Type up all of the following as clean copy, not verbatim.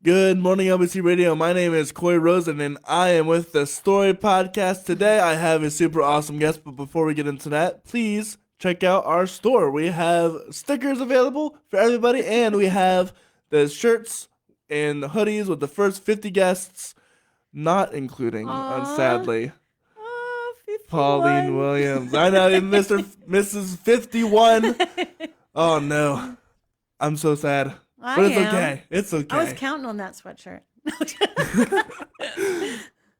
Good morning, LBC Radio. My name is Corey Rosen, and I am with the Story Podcast. Today, I have a super awesome guest, but before we get into that, please check out our store. We have stickers available for everybody, and we have the shirts and the hoodies with the first 50 guests, not including, sadly, Pauline Williams. I know, Mrs. 51. Oh, no. I'm so sad. But it's okay. It's okay. I was counting on that sweatshirt.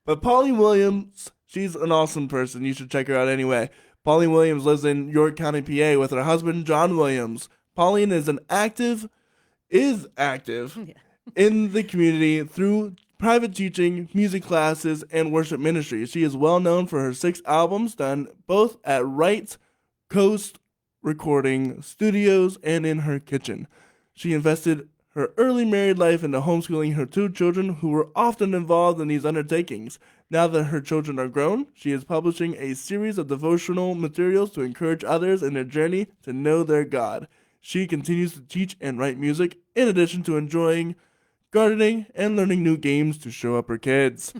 But Pauline Williams, she's an awesome person. You should check her out anyway. Pauline Williams lives in York County, PA with her husband, John Williams. Pauline is active in the community through private teaching, music classes, and worship ministry. She is well known for her 6 albums done both at Right Coast Recording Studios and in her kitchen. She invested her early married life into homeschooling her 2 children who were often involved in these undertakings. Now that her children are grown, she is publishing a series of devotional materials to encourage others in their journey to know their God. She continues to teach and write music in addition to enjoying gardening and learning new games to show up her kids.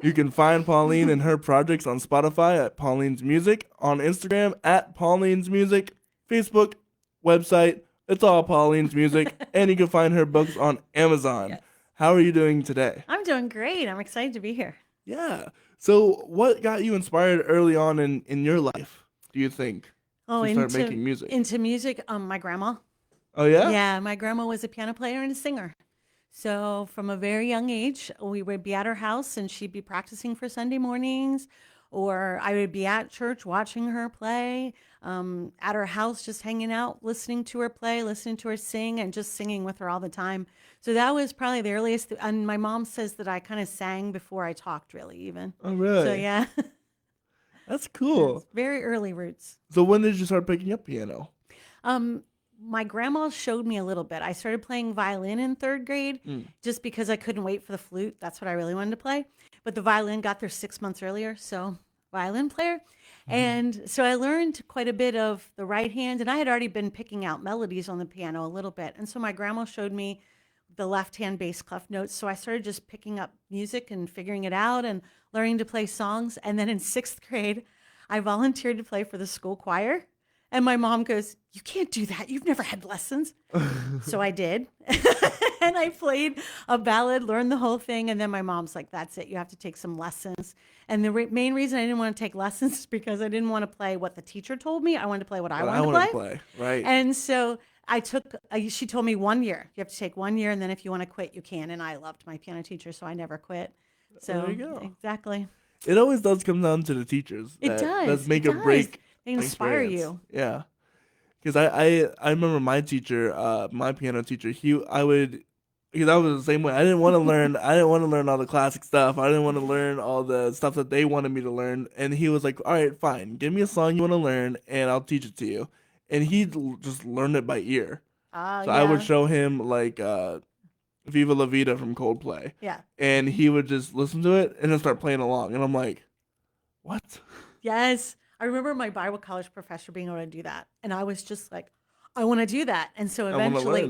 You can find Pauline and her projects on Spotify at Pauline's Music, on Instagram at Pauline's Music, Facebook, website, it's all Pauline's Music, and you can find her books on Amazon. Yes. How are you doing today? I'm doing great. I'm excited to be here. Yeah. So what got you inspired early on in your life, do you think, to start making music? Into music, my grandma. Oh, yeah? Yeah, my grandma was a piano player and a singer. So from a very young age, we would be at her house, and she'd be practicing for Sunday mornings, or I would be at church watching her play, at her house just hanging out, listening to her play, listening to her sing, and just singing with her all the time. So that was probably the earliest. And my mom says that I kind of sang before I talked, really, even. Oh, really? So, yeah. That's cool. It's very early roots. So when did you start picking up piano? My grandma showed me a little bit. I started playing violin in 3rd grade just because I couldn't wait for the flute. That's what I really wanted to play. But the violin got there 6 months earlier, so violin player. And so I learned quite a bit of the right hand, and I had already been picking out melodies on the piano a little bit. And so my grandma showed me the left hand bass clef notes. So I started just picking up music and figuring it out and learning to play songs. And then in 6th grade, I volunteered to play for the school choir. And my mom goes, "You can't do that. You've never had lessons." So I did. And I played a ballad, learned the whole thing. And then my mom's like, "That's it. You have to take some lessons." And the main reason I didn't want to take lessons is because I didn't want to play what the teacher told me. I wanted to play what I wanted to play. Right. And so she told me 1 year. You have to take 1 year. And then if you want to quit, you can. And I loved my piano teacher, so I never quit. So there you go. Exactly. It always does come down to the teachers. It does. Does make or break. They inspire you. Yeah. Because I remember my teacher, my piano teacher, because I was the same way. I didn't want to learn all the classic stuff. I didn't want to learn all the stuff that they wanted me to learn. And he was like, "All right, fine. Give me a song you want to learn and I'll teach it to you." And he'd just learn it by ear. So Yeah. I would show him like Viva La Vida from Coldplay. Yeah. And he would just listen to it and then start playing along. And I'm like, what? Yes. I remember my Bible college professor being able to do that. And I was just like, I want to do that. And so eventually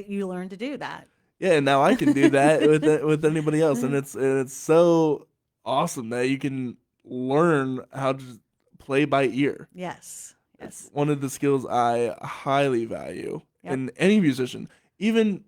you learn to do that. Yeah, and now I can do that with anybody else. And it's so awesome that you can learn how to play by ear. Yes. It's one of the skills I highly value in any musician. Even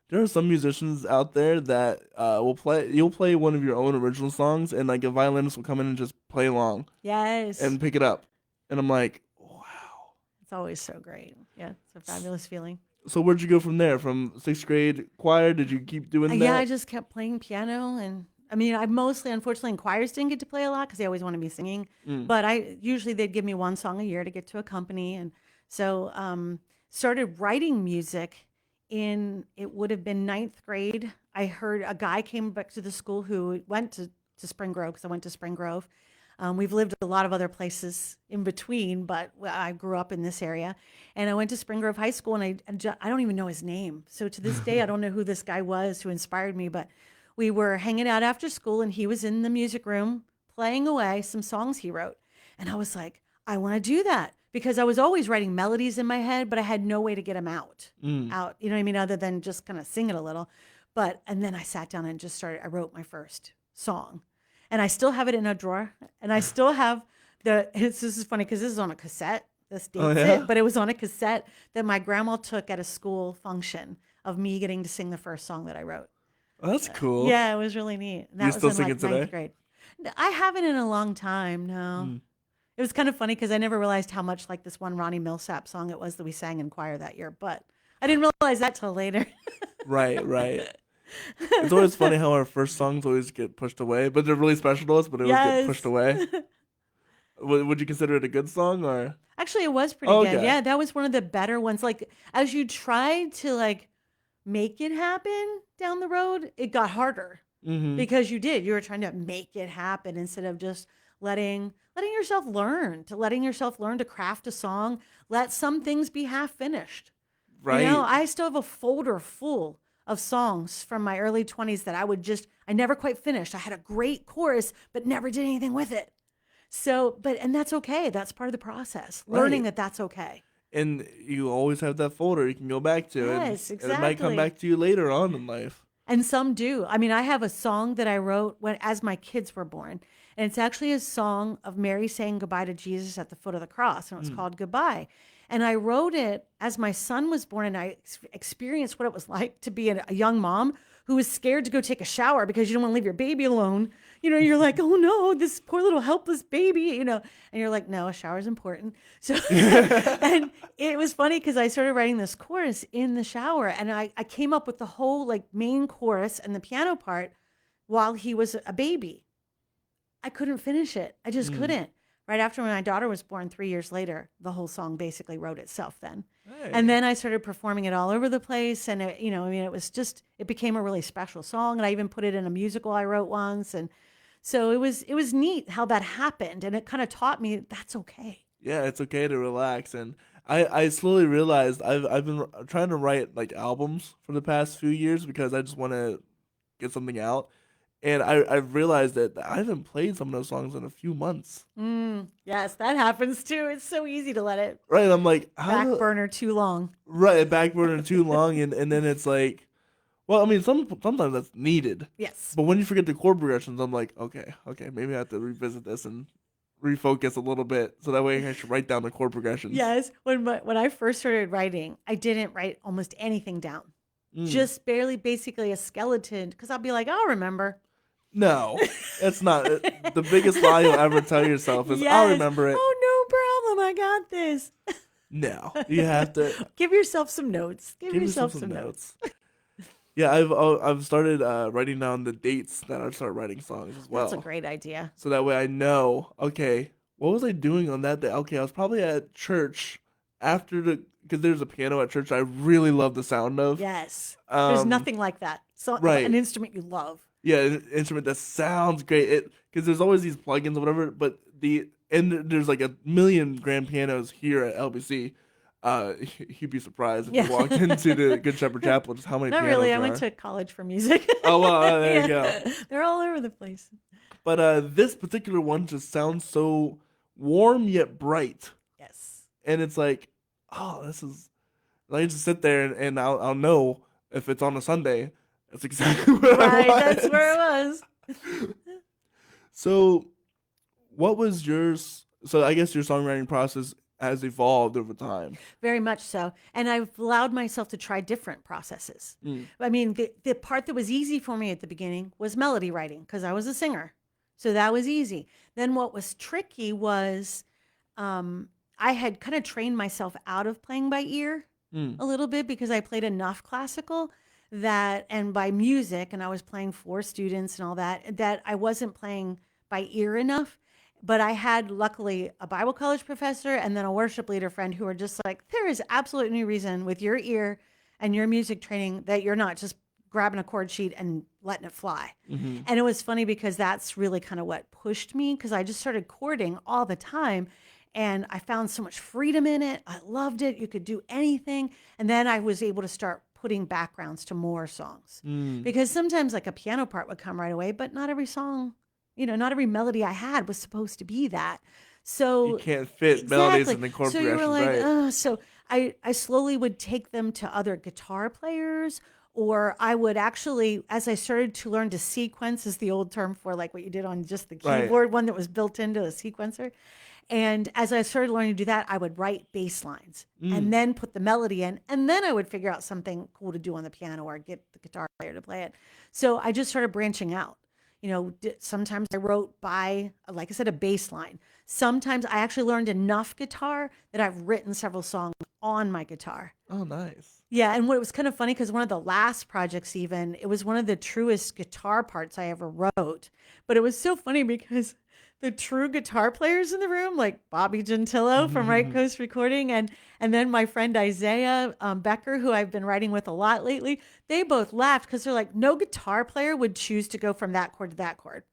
there are some musicians out there that you'll play one of your own original songs, and like a violinist will come in and just play along. Yes. And pick it up. And I'm like, wow. It's always so great. Yeah, it's a fabulous feeling. So where'd you go from there? From 6th grade choir? Did you keep doing that? Yeah, I just kept playing piano. And I mean, I mostly, unfortunately, in choirs didn't get to play a lot because they always wanted me singing. But usually they'd give me 1 song a year to get to a company. And so started writing music it would have been 9th grade. I heard a guy came back to the school who went to Spring Grove, because I went to Spring Grove. We've lived a lot of other places in between, but I grew up in this area. And I went to Spring Grove High School, and I don't even know his name. So to this day, I don't know who this guy was who inspired me, but we were hanging out after school, and he was in the music room playing away some songs he wrote. And I was like, I want to do that. Because I was always writing melodies in my head, but I had no way to get them out. You know what I mean? Other than just kind of sing it a little. And then I sat down and just started, I wrote my first song. And I still have it in a drawer. And I still have this is funny because this is on a cassette. This dates it, but it was on a cassette that my grandma took at a school function of me getting to sing the first song that I wrote. Oh, that's cool. Yeah, it was really neat. And that You was still in sing like it today? ninth grade. I haven't in a long time, no. It was kind of funny because I never realized how much like this one Ronnie Millsap song it was that we sang in choir that year. But I didn't realize that till later. Right. It's always funny how our first songs always get pushed away, but they're really special to us, but they always get pushed away. Would you consider it a good song or? Actually, it was pretty good. Yeah, that was one of the better ones. Like as you tried to like make it happen down the road, it got harder because you were trying to make it happen instead of just letting yourself learn to craft a song. Let some things be half finished. Right. You know, I still have a folder full of songs from my early 20s that I never quite finished. I had a great chorus, but never did anything with it. So, and that's okay. That's part of the process. Learning that that's okay. And you always have that folder you can go back to. Yes, and exactly. it might come back to you later on in life. And some do. I mean, I have a song that I wrote as my kids were born. And it's actually a song of Mary saying goodbye to Jesus at the foot of the cross. And it's called Goodbye. And I wrote it as my son was born. And I experienced what it was like to be a young mom who was scared to go take a shower because you don't want to leave your baby alone. You know, you're like, oh no, this poor little helpless baby, you know, and you're like, no, a shower is important. So, and it was funny because I started writing this chorus in the shower and I came up with the whole like main chorus and the piano part while he was a baby. I couldn't finish it. I just couldn't. Right after my daughter was born 3 years later, the whole song basically wrote itself then. Hey. And then I started performing it all over the place. And, it became a really special song. And I even put it in a musical I wrote once. And so it was neat how that happened. And it kind of taught me that's okay. Yeah, it's okay to relax. And I slowly realized I've been trying to write like albums for the past few years because I just want to get something out. And I've realized that I haven't played some of those songs in a few months. Yes, that happens too. It's so easy to let it right. I'm like back burner too long. Right, back burner too long, and then it's like, well, I mean, sometimes that's needed. Yes. But when you forget the chord progressions, I'm like, okay, maybe I have to revisit this and refocus a little bit, so that way I should write down the chord progressions. Yes. When I first started writing, I didn't write almost anything down. Just barely, basically a skeleton, because I'll be like, I'll remember. No, it's not. The biggest lie you'll ever tell yourself is, I'll remember it. Oh, no problem. I got this. No, you have to. Give yourself some notes. Give yourself some notes. Yeah, I've started writing down the dates that I start writing songs as well. That's a great idea. So that way I know, okay, what was I doing on that day? Okay, I was probably at church because there's a piano at church I really love the sound of. Yes. There's nothing like that. So an instrument you love. Yeah, an instrument that sounds great. Because there's always these plugins or whatever, but there's like a million grand pianos here at LBC. You'd be surprised if you walked into the Good Shepherd Chapel just how many pianos Not really. I there went are. to college for music. Oh, well, there you go. They're all over the place. But this particular one just sounds so warm yet bright. Yes. And it's like, oh, this is... I just sit there and I'll know if it's on a Sunday. That's exactly where I was. That's where it was. So, what was yours? So, I guess your songwriting process has evolved over time. Very much so. And I've allowed myself to try different processes. I mean, the part that was easy for me at the beginning was melody writing because I was a singer. So that was easy. Then what was tricky was I had kind of trained myself out of playing by ear a little bit because I played enough classical and by music, and I was playing for students and all that I wasn't playing by ear enough. But I had, luckily, a Bible college professor and then a worship leader friend who were just like, there is absolutely no reason with your ear and your music training that you're not just grabbing a chord sheet and letting it fly. And it was funny because that's really kind of what pushed me because I just started chording all the time. And I found so much freedom in it. I loved it. You could do anything. And then I was able to start putting backgrounds to more songs. Because sometimes like a piano part would come right away, but not every song, not every melody I had was supposed to be that. So you can't fit melodies in the chord progressions, you were like, right? so I slowly would take them to other guitar players Or I would actually, as I started to learn to sequence, is the old term for like what you did on just the Right. keyboard, one that was built into a sequencer. And as I started learning to do that, I would write bass lines and then put the melody in. And then I would figure out something cool to do on the piano or get the guitar player to play it. So I just started branching out. Sometimes I wrote by, like I said, a bass line. Sometimes I actually learned enough guitar that I've written several songs on my guitar. Oh, nice. Yeah, and what was kind of funny because one of the last projects, even it was one of the truest guitar parts I ever wrote. But it was so funny because the true guitar players in the room, like Bobby Gentillo from Right Coast Recording, and then my friend Isaiah Becker, who I've been writing with a lot lately, they both laughed because they're like, no guitar player would choose to go from that chord to that chord.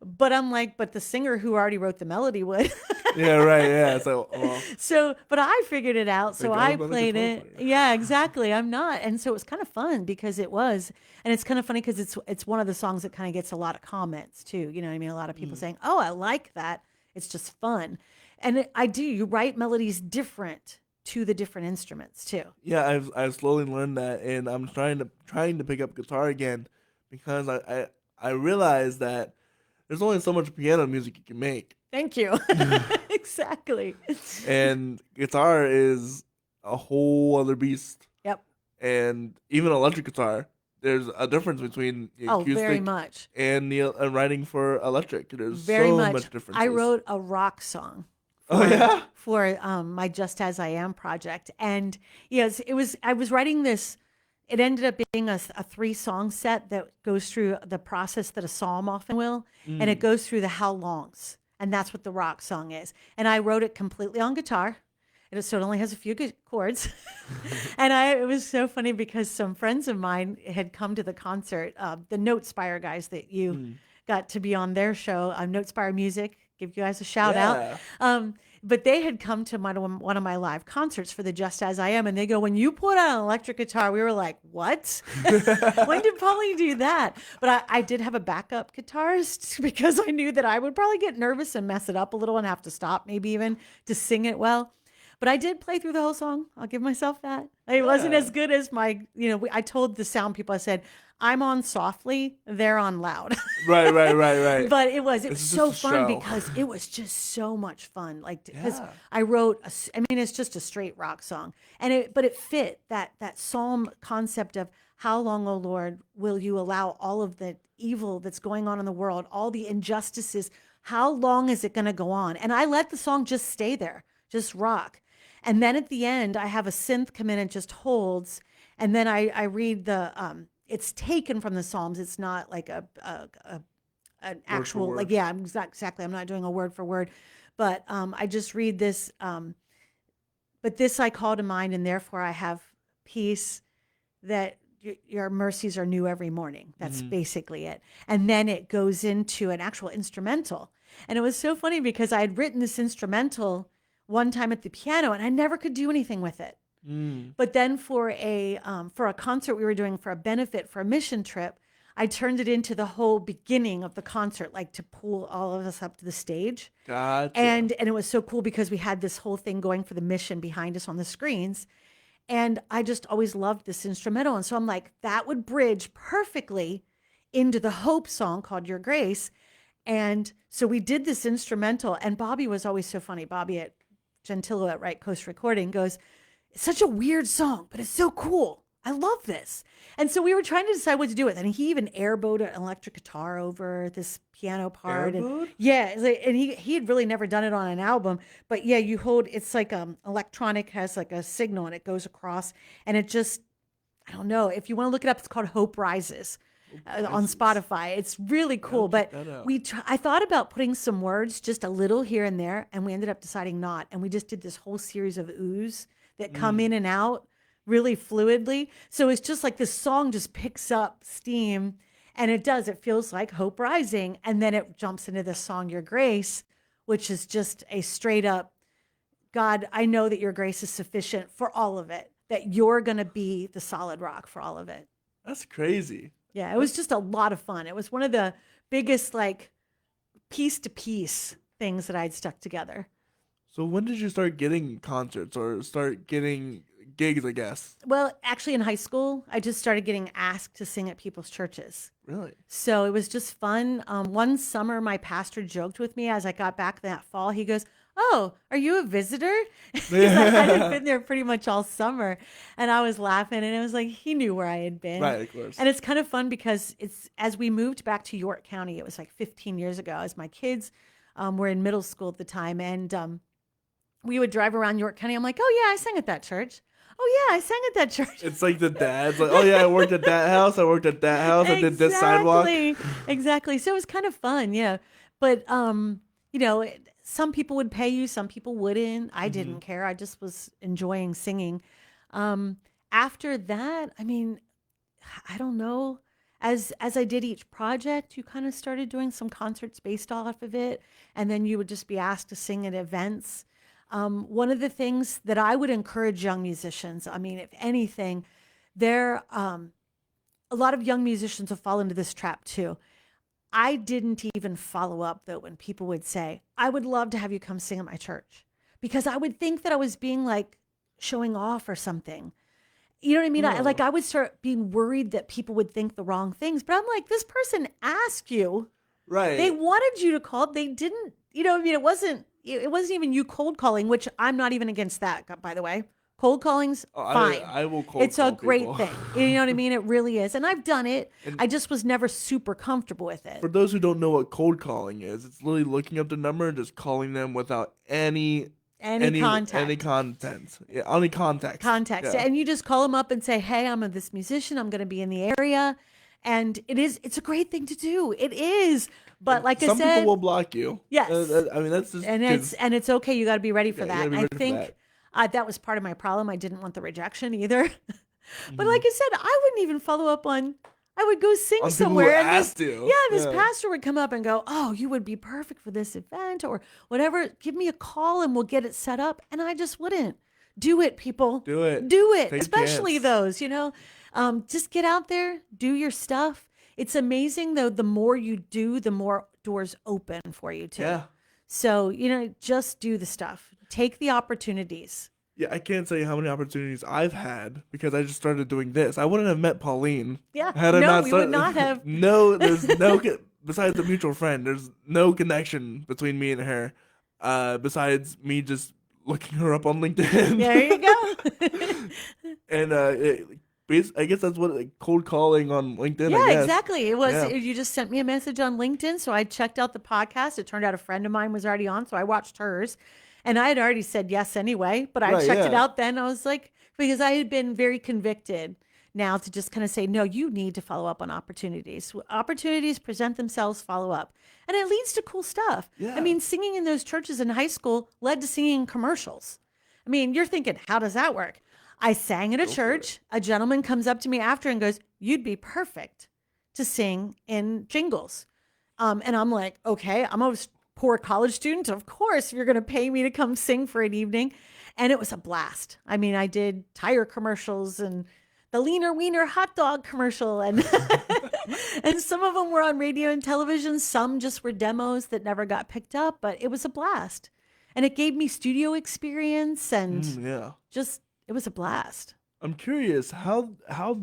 But I'm like, but the singer who already wrote the melody would. Yeah, right. Yeah. So, well, So, but I figured it out. So Like, I I'm not a played guitar it. player. Yeah, exactly. I'm not. And so it was kind of fun because it was, and it's kind of funny because it's one of the songs that kind of gets a lot of comments too. You know what I mean? A lot of people saying, "Oh, I like that. It's just fun." And I do. You write melodies different to the different instruments too. yeah, I've slowly learned that, and I'm trying to pick up guitar again because I realized that there's only so much piano music you can make, Thank you. Exactly. and guitar is a whole other beast. Yep. And even electric guitar, there's a difference between the Oh, very acoustic much. and the writing for electric. There's Very so much. much difference. I wrote a rock song Oh yeah. for my Just As I Am project. And yes, I was writing this, it ended up being a 3-song set that goes through the process that a psalm often will. And it goes through the how longs. And that's what the rock song is. And I wrote it completely on guitar. So it only has a few good chords. And it was so funny because some friends of mine had come to the concert, the Notespire guys that you got to be on their show, Notespire Music, give you guys a shout Yeah. out. But they had come to one of my live concerts for the Just As I Am. And they go, when you put out an electric guitar, we were like, what? When did Pauline do that? But I did have a backup guitarist because I knew that I would probably get nervous and mess it up a little and have to stop maybe even to sing it well. But I did play through the whole song. I'll give myself that. It wasn't as good as I told the sound people, I said, I'm on softly, they're on loud. Right. But it was It's so just a fun show. because it was just so much fun. Like, because Yeah. I wrote, it's just a straight rock song. But it fit that psalm concept of how long, oh Lord, will you allow all of the evil that's going on in the world, all the injustices, how long is it going to go on? And I let the song just stay there, just rock. And then at the end, I have a synth come in and just holds. And then I read it's taken from the Psalms. It's not like an actual, word. like, yeah, exactly. I'm not doing a word for word, but I just read this. But this I call to mind, and therefore I have peace that your mercies are new every morning. That's basically it. And then it goes into an actual instrumental. And it was so funny because I had written this instrumental one time at the piano and I never could do anything with it. But then for a concert we were doing for a benefit for a mission trip, I turned it into the whole beginning of the concert, like to pull all of us up to the stage. Gotcha. And it was so cool because we had this whole thing going for the mission behind us on the screens. And I just always loved this instrumental. And so I'm like, that would bridge perfectly into the hope song called Your Grace. And so we did this instrumental, and Bobby was always so funny. Bobby at Gentillo at Right Coast Recording goes, it's such a weird song, but it's so cool. I love this. And so we were trying to decide what to do with it. And he even airboat an electric guitar over this piano part. Airboat? Yeah. And he had really never done it on an album. But yeah, you hold, it's like electronic, has like a signal and it goes across. And it just, I don't know. If you want to look it up, it's called Hope Rises. On Spotify. It's really cool. But I thought about putting some words just a little here and there, and we ended up deciding not. And we just did this whole series of oohs that come in and out really fluidly. So it's just like this song just picks up steam, and it does. It feels like Hope Rising. And then it jumps into this song, Your Grace, which is just a straight up, God, I know that your grace is sufficient for all of it, that you're going to be the solid rock for all of it. That's crazy. Yeah, it was just a lot of fun. It was one of the biggest, like, piece to piece things that I'd stuck together. So when did you start getting concerts or start getting gigs, I guess. Well, actually in high school, I just started getting asked to sing at people's churches. Really? So it was just fun. One summer, my pastor joked with me as I got back that fall. He goes, "Oh, are you a visitor?" He's like, I had been there pretty much all summer. And I was laughing, and it was like, he knew where I had been. Right, of course. And it's kind of fun because it's as we moved back to York County, it was like 15 years ago, as my kids were in middle school at the time. And we would drive around York County. I'm like, "Oh, yeah, I sang at that church. Oh, yeah, I sang at that church." It's like the dads, like, "Oh yeah, I worked at that house. I worked at that house. I did this sidewalk." Exactly. So it was kind of fun, yeah. But some people would pay you, some people wouldn't. I didn't care. I just was enjoying singing. After that, I mean, I don't know. As I did each project, you kind of started doing some concerts based off of it, and then you would just be asked to sing at events. One of the things that I would encourage young musicians, I mean, if anything, a lot of young musicians will fall into this trap too. I didn't even follow up though when people would say, "I would love to have you come sing at my church," because I would think that I was being like showing off or something. You know what I mean? No. I would start being worried that people would think the wrong things. But I'm like, this person asked you. Right. They wanted you to call. They didn't, I mean, it wasn't even you cold calling, which I'm not even against that, by the way. Cold calling's fine. I will cold It's call a great people. thing. You know what I mean? It really is. And I've done it. And I just was never super comfortable with it. for those who don't know what cold calling is, it's literally looking up the number and just calling them without any Contact. any content, any context. Context. Yeah. And you just call them up and say, "Hey, I'm this musician. I'm going to be in the area." And it's a great thing to do. It is. But like I Some said, people will block you. Yes. I mean, that's just and it's okay. You got to be ready for you that. gotta be I ready for think that was part of my problem. I didn't want the rejection either. But Mhm. like I said, I wouldn't even follow up on. I would go sing On people who somewhere, and asked you. this Yeah. pastor would come up and go, "Oh, you would be perfect for this event or whatever. Give me a call and we'll get it set up." And I just wouldn't. Do it, people. Do it. Do it, Take a especially chance. those. Just get out there, do your stuff. It's amazing though. The more you do, the more doors open for you too. Yeah. So just do the stuff. Take the opportunities. Yeah, I can't tell you how many opportunities I've had because I just started doing this. I wouldn't have met Pauline. Yeah. Had I No, not we started, would not have. No, there's no besides the mutual friend. There's no connection between me and her. Besides me just looking her up on LinkedIn. There you go. And I guess that's what cold calling on LinkedIn. Yeah, I guess. exactly. It was. Yeah. You just sent me a message on LinkedIn, so I checked out the podcast. It turned out a friend of mine was already on, so I watched hers, and I had already said yes anyway. But I Right, checked it yeah. out then. I was like, because I had been very convicted now to just kind of say, no, you need to follow up on opportunities. Opportunities present themselves, follow up, and it leads to cool stuff. Yeah. I mean, singing in those churches in high school led to singing in commercials. I mean, you're thinking, how does that work? I sang at a church. A gentleman comes up to me after and goes, "You'd be perfect to sing in jingles." And I'm like, okay, I'm a poor college student. Of course, you're going to pay me to come sing for an evening. And it was a blast. I mean, I did tire commercials and the Leaner Wiener hot dog commercial. And, and some of them were on radio and television. Some just were demos that never got picked up, but it was a blast. And it gave me studio experience and Yeah. just, it was a blast. I'm curious, how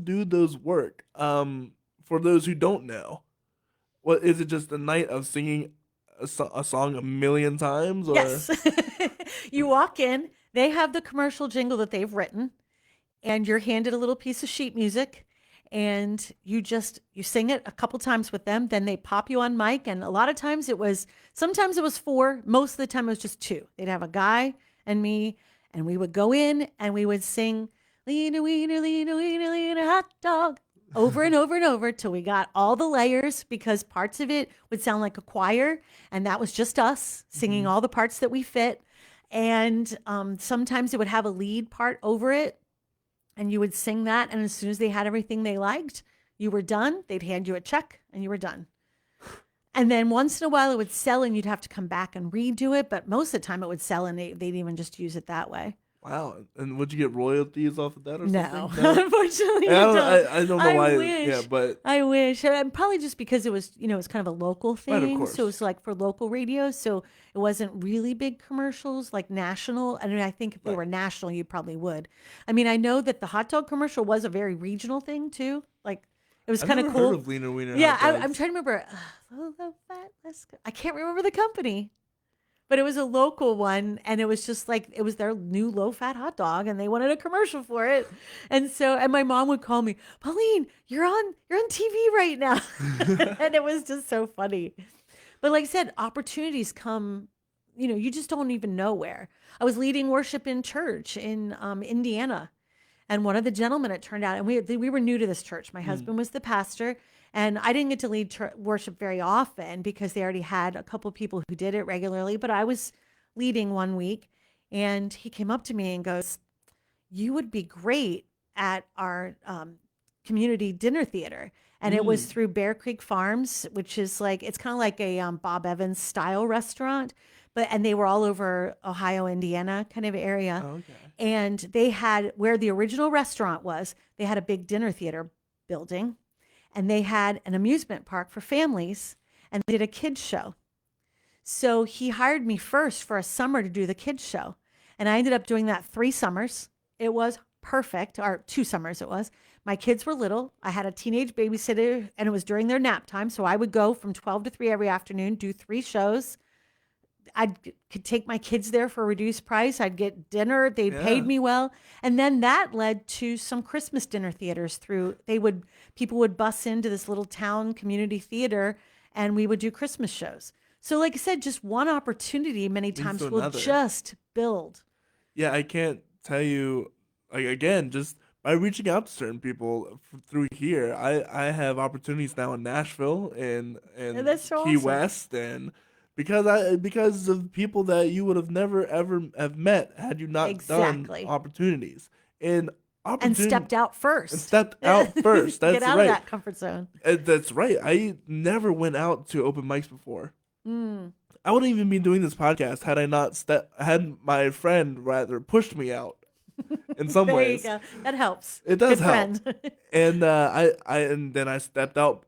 do those work? For those who don't know, what is it? Just a night of singing a song a million times? Or? Yes. You walk in, they have the commercial jingle that they've written, and you're handed a little piece of sheet music, and you sing it a couple times with them. Then they pop you on mic, and a lot of times sometimes it was 4. Most of the time it was just 2. They'd have a guy and me, and we would go in and we would sing "Leaner, Wiener, Leaner, Wiener, Leaner, hot dog" over and over and over till we got all the layers, because parts of it would sound like a choir, and that was just us singing all the parts that we fit. And sometimes it would have a lead part over it, and you would sing that. And as soon as they had everything they liked, you were done. They'd hand you a check and you were done. And then once in a while it would sell and you'd have to come back and redo it. But most of the time it would sell and they'd even just use it that way. Wow. And would you get royalties off of that or No, something? No. unfortunately, I don't know I why. wish. Yeah, but I wish. And probably just because it was, it was kind of a local right, of thing. So it course. was like for local radio. So it wasn't really big commercials like national. I mean, I think if they Right. were national, you probably would. I mean, I know that the hot dog commercial was a very regional thing too. Like it was I've kind of never heard cool. of Wiener Wiener Yeah, hot I'm dogs. trying to remember. Low fat, let's go. I can't remember the company. But it was a local one, and it was just like it was their new low-fat hot dog, and they wanted a commercial for it. And my mom would call me, Pauline, you're on TV right now. And it was just so funny. But like I said, opportunities come, you just don't even know where. I was leading worship in church in Indiana, and one of the gentlemen, it turned out, and we were new to this church. My husband was the pastor, and I didn't get to lead worship very often because they already had a couple people who did it regularly. But I was leading one week, and he came up to me and goes, "You would be great at our community dinner theater." And it was Mm. through Bear Creek Farms, which is like it's kind of like a Bob Evans style restaurant, and they were all over Ohio, Indiana kind of area. Oh, okay. And they had where the original restaurant was, they had a big dinner theater building, and they had an amusement park for families, and they did a kids show. So he hired me first for a summer to do the kids show. And I ended up doing that 3 summers. It was perfect, or 2 summers it was. My kids were little. I had a teenage babysitter, and it was during their nap time. So I would go from 12 to 3 every afternoon, do 3 shows. Could take my kids there for a reduced price. I'd get dinner. They paid Yeah. me well. And then that led to some Christmas dinner theaters people would bus into this little town community theater, and we would do Christmas shows. So like I said, just one opportunity many Leads times to will another. just build. Yeah, I can't tell you, like, again, just by reaching out to certain people through here, I have opportunities now in Nashville And and that's so Key awesome. West, and because of people that you would have never ever have met had you not done Exactly. opportunities and And stepped out first. and stepped out first. Get That's out of right. that comfort zone. That's right. I never went out to open mics before. Mm. I wouldn't even be doing this podcast had I not had my friend rather pushed me out in some There ways. you go. That helps. It does Good help. friend. And and then I stepped out,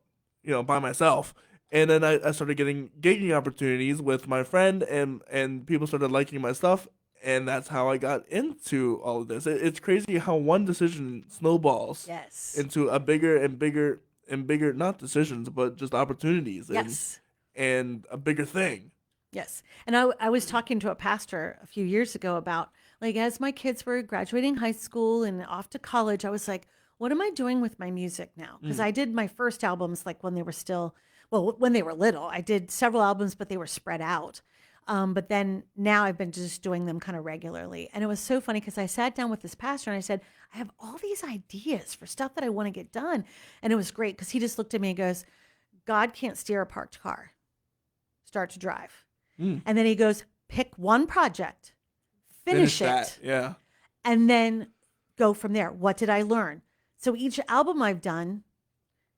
by myself. And then I started getting gigging opportunities with my friend, and people started liking my stuff, and that's how I got into all of this. It's crazy how one decision snowballs Yes. into a bigger and bigger and bigger, not decisions, but just opportunities Yes. and a bigger thing. Yes. And I was talking to a pastor a few years ago about, like, as my kids were graduating high school and off to college, I was like, what am I doing with my music now? Because I did my first albums like when they were still, well, when they were little. I did several albums, but they were spread out. But then now I've been just doing them kind of regularly. And it was so funny because I sat down with this pastor and I said, I have all these ideas for stuff that I want to get done. And it was great because he just looked at me and goes, God can't steer a parked car. Start to drive. Mm. And then he goes, pick one project, finish it, that. Yeah. and then go from there. What did I learn? So each album I've done,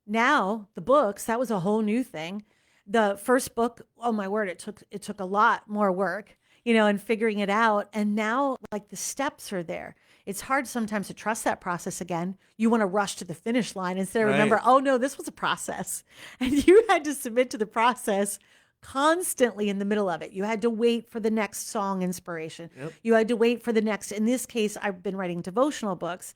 now the books, that was a whole new thing. The first book, oh my word, it took a lot more work, and figuring it out. And now like the steps are there. It's hard sometimes to trust that process again. You want to rush to the finish line instead of remember, Right. oh no, this was a process. And you had to submit to the process constantly in the middle of it. You had to wait for the next song inspiration. Yep. You had to wait for the next, in this case, I've been writing devotional books,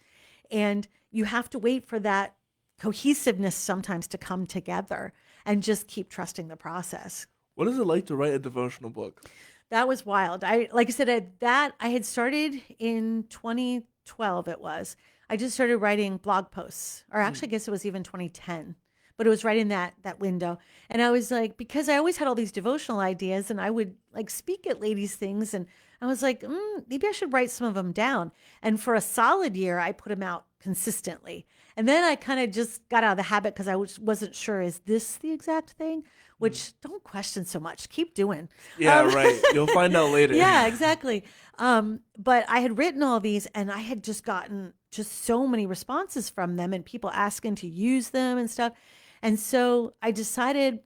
and you have to wait for that cohesiveness sometimes to come together and just keep trusting the process. What is it like to write a devotional book? That was wild. Like I said, I had started in 2012. It was. I just started writing blog posts, or actually, I guess it was even 2010. But it was right in that window, and I was like, because I always had all these devotional ideas, and I would like speak at ladies' things, and I was like, maybe I should write some of them down. And for a solid year, I put them out consistently. And then I kind of just got out of the habit because I wasn't sure, is this the exact thing? Which don't question so much. Keep doing. Yeah, right. You'll find out later. Yeah, exactly. But I had written all these, and I had just gotten just so many responses from them and people asking to use them and stuff. And so I decided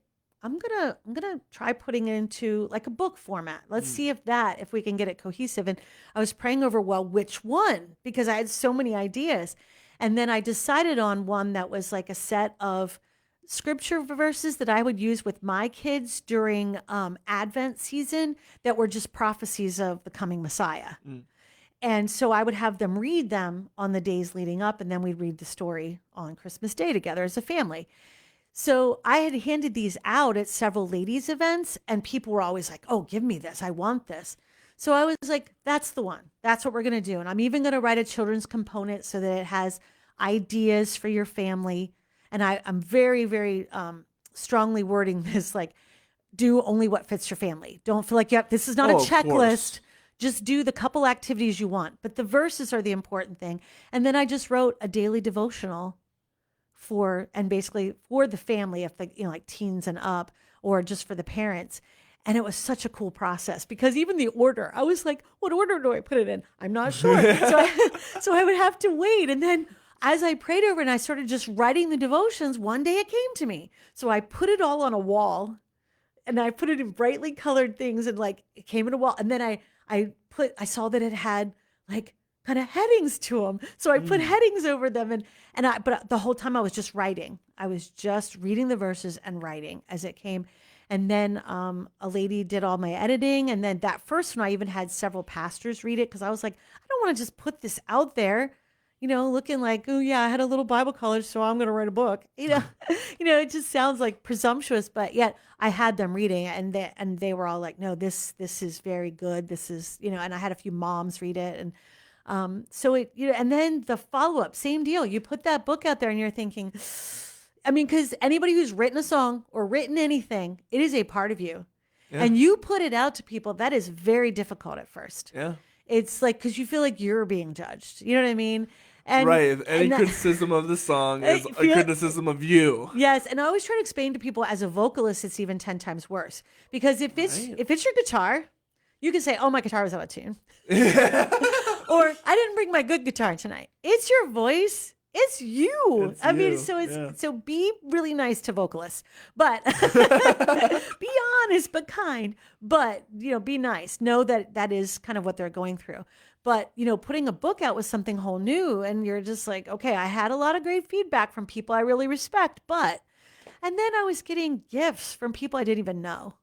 I'm gonna try putting it into like a book format. Let's see if we can get it cohesive. And I was praying over, well, which one? Because I had so many ideas. And then I decided on one that was like a set of scripture verses that I would use with my kids during Advent season that were just prophecies of the coming Messiah. And so I would have them read them on the days leading up, and then we'd read the story on Christmas Day together as a family. So I had handed these out at several ladies' events, and people were always like, oh, give me this. I want this. So I was like, that's the one. That's what we're going to do. And I'm even going to write a children's component so that it has ideas for your family. And I'm very, very strongly wording this like, do only what fits your family. Don't feel like this is not a Oh, of course. checklist. Just do the couple activities you want. But the verses are the important thing. And then I just wrote a daily devotional basically for the family, if like teens and up, or just for the parents. And it was such a cool process because even the order, I was like, what order do I put it in? I'm not sure. So I would have to wait. And then as I prayed over and I started just writing the devotions, one day it came to me. So I put it all on a wall and I put it in brightly colored things and like it came in a wall. And then I saw that it had like kind of headings to them. So I put headings over them but the whole time I was just writing. I was just reading the verses and writing as it came. And then a lady did all my editing. And then that first one, I even had several pastors read it because I was like, I don't want to just put this out there, looking like, oh yeah, I had a little Bible college, so I'm going to write a book. It just sounds like presumptuous, but yet I had them reading it and they were all like, no, this is very good. This is, and I had a few moms read it. And so and then the follow-up, same deal. You put that book out there and you're thinking, because anybody who's written a song or written anything, it is a part of you. Yeah. And you put it out to people, that is very difficult at first. Yeah. It's like, because you feel like you're being judged. You know what I mean? And, right. Any criticism of the song is a criticism of you. Yes. And I always try to explain to people as a vocalist, it's even 10 times worse. Because if it's your guitar, you can say, oh, my guitar was out of tune. Or I didn't bring my good guitar tonight. It's your voice. It's you. So be really nice to vocalists, but be honest, but kind, but, be nice. Know that is kind of what they're going through. But, putting a book out was something whole new. And you're just like, okay, I had a lot of great feedback from people I really respect, and then I was getting gifts from people I didn't even know.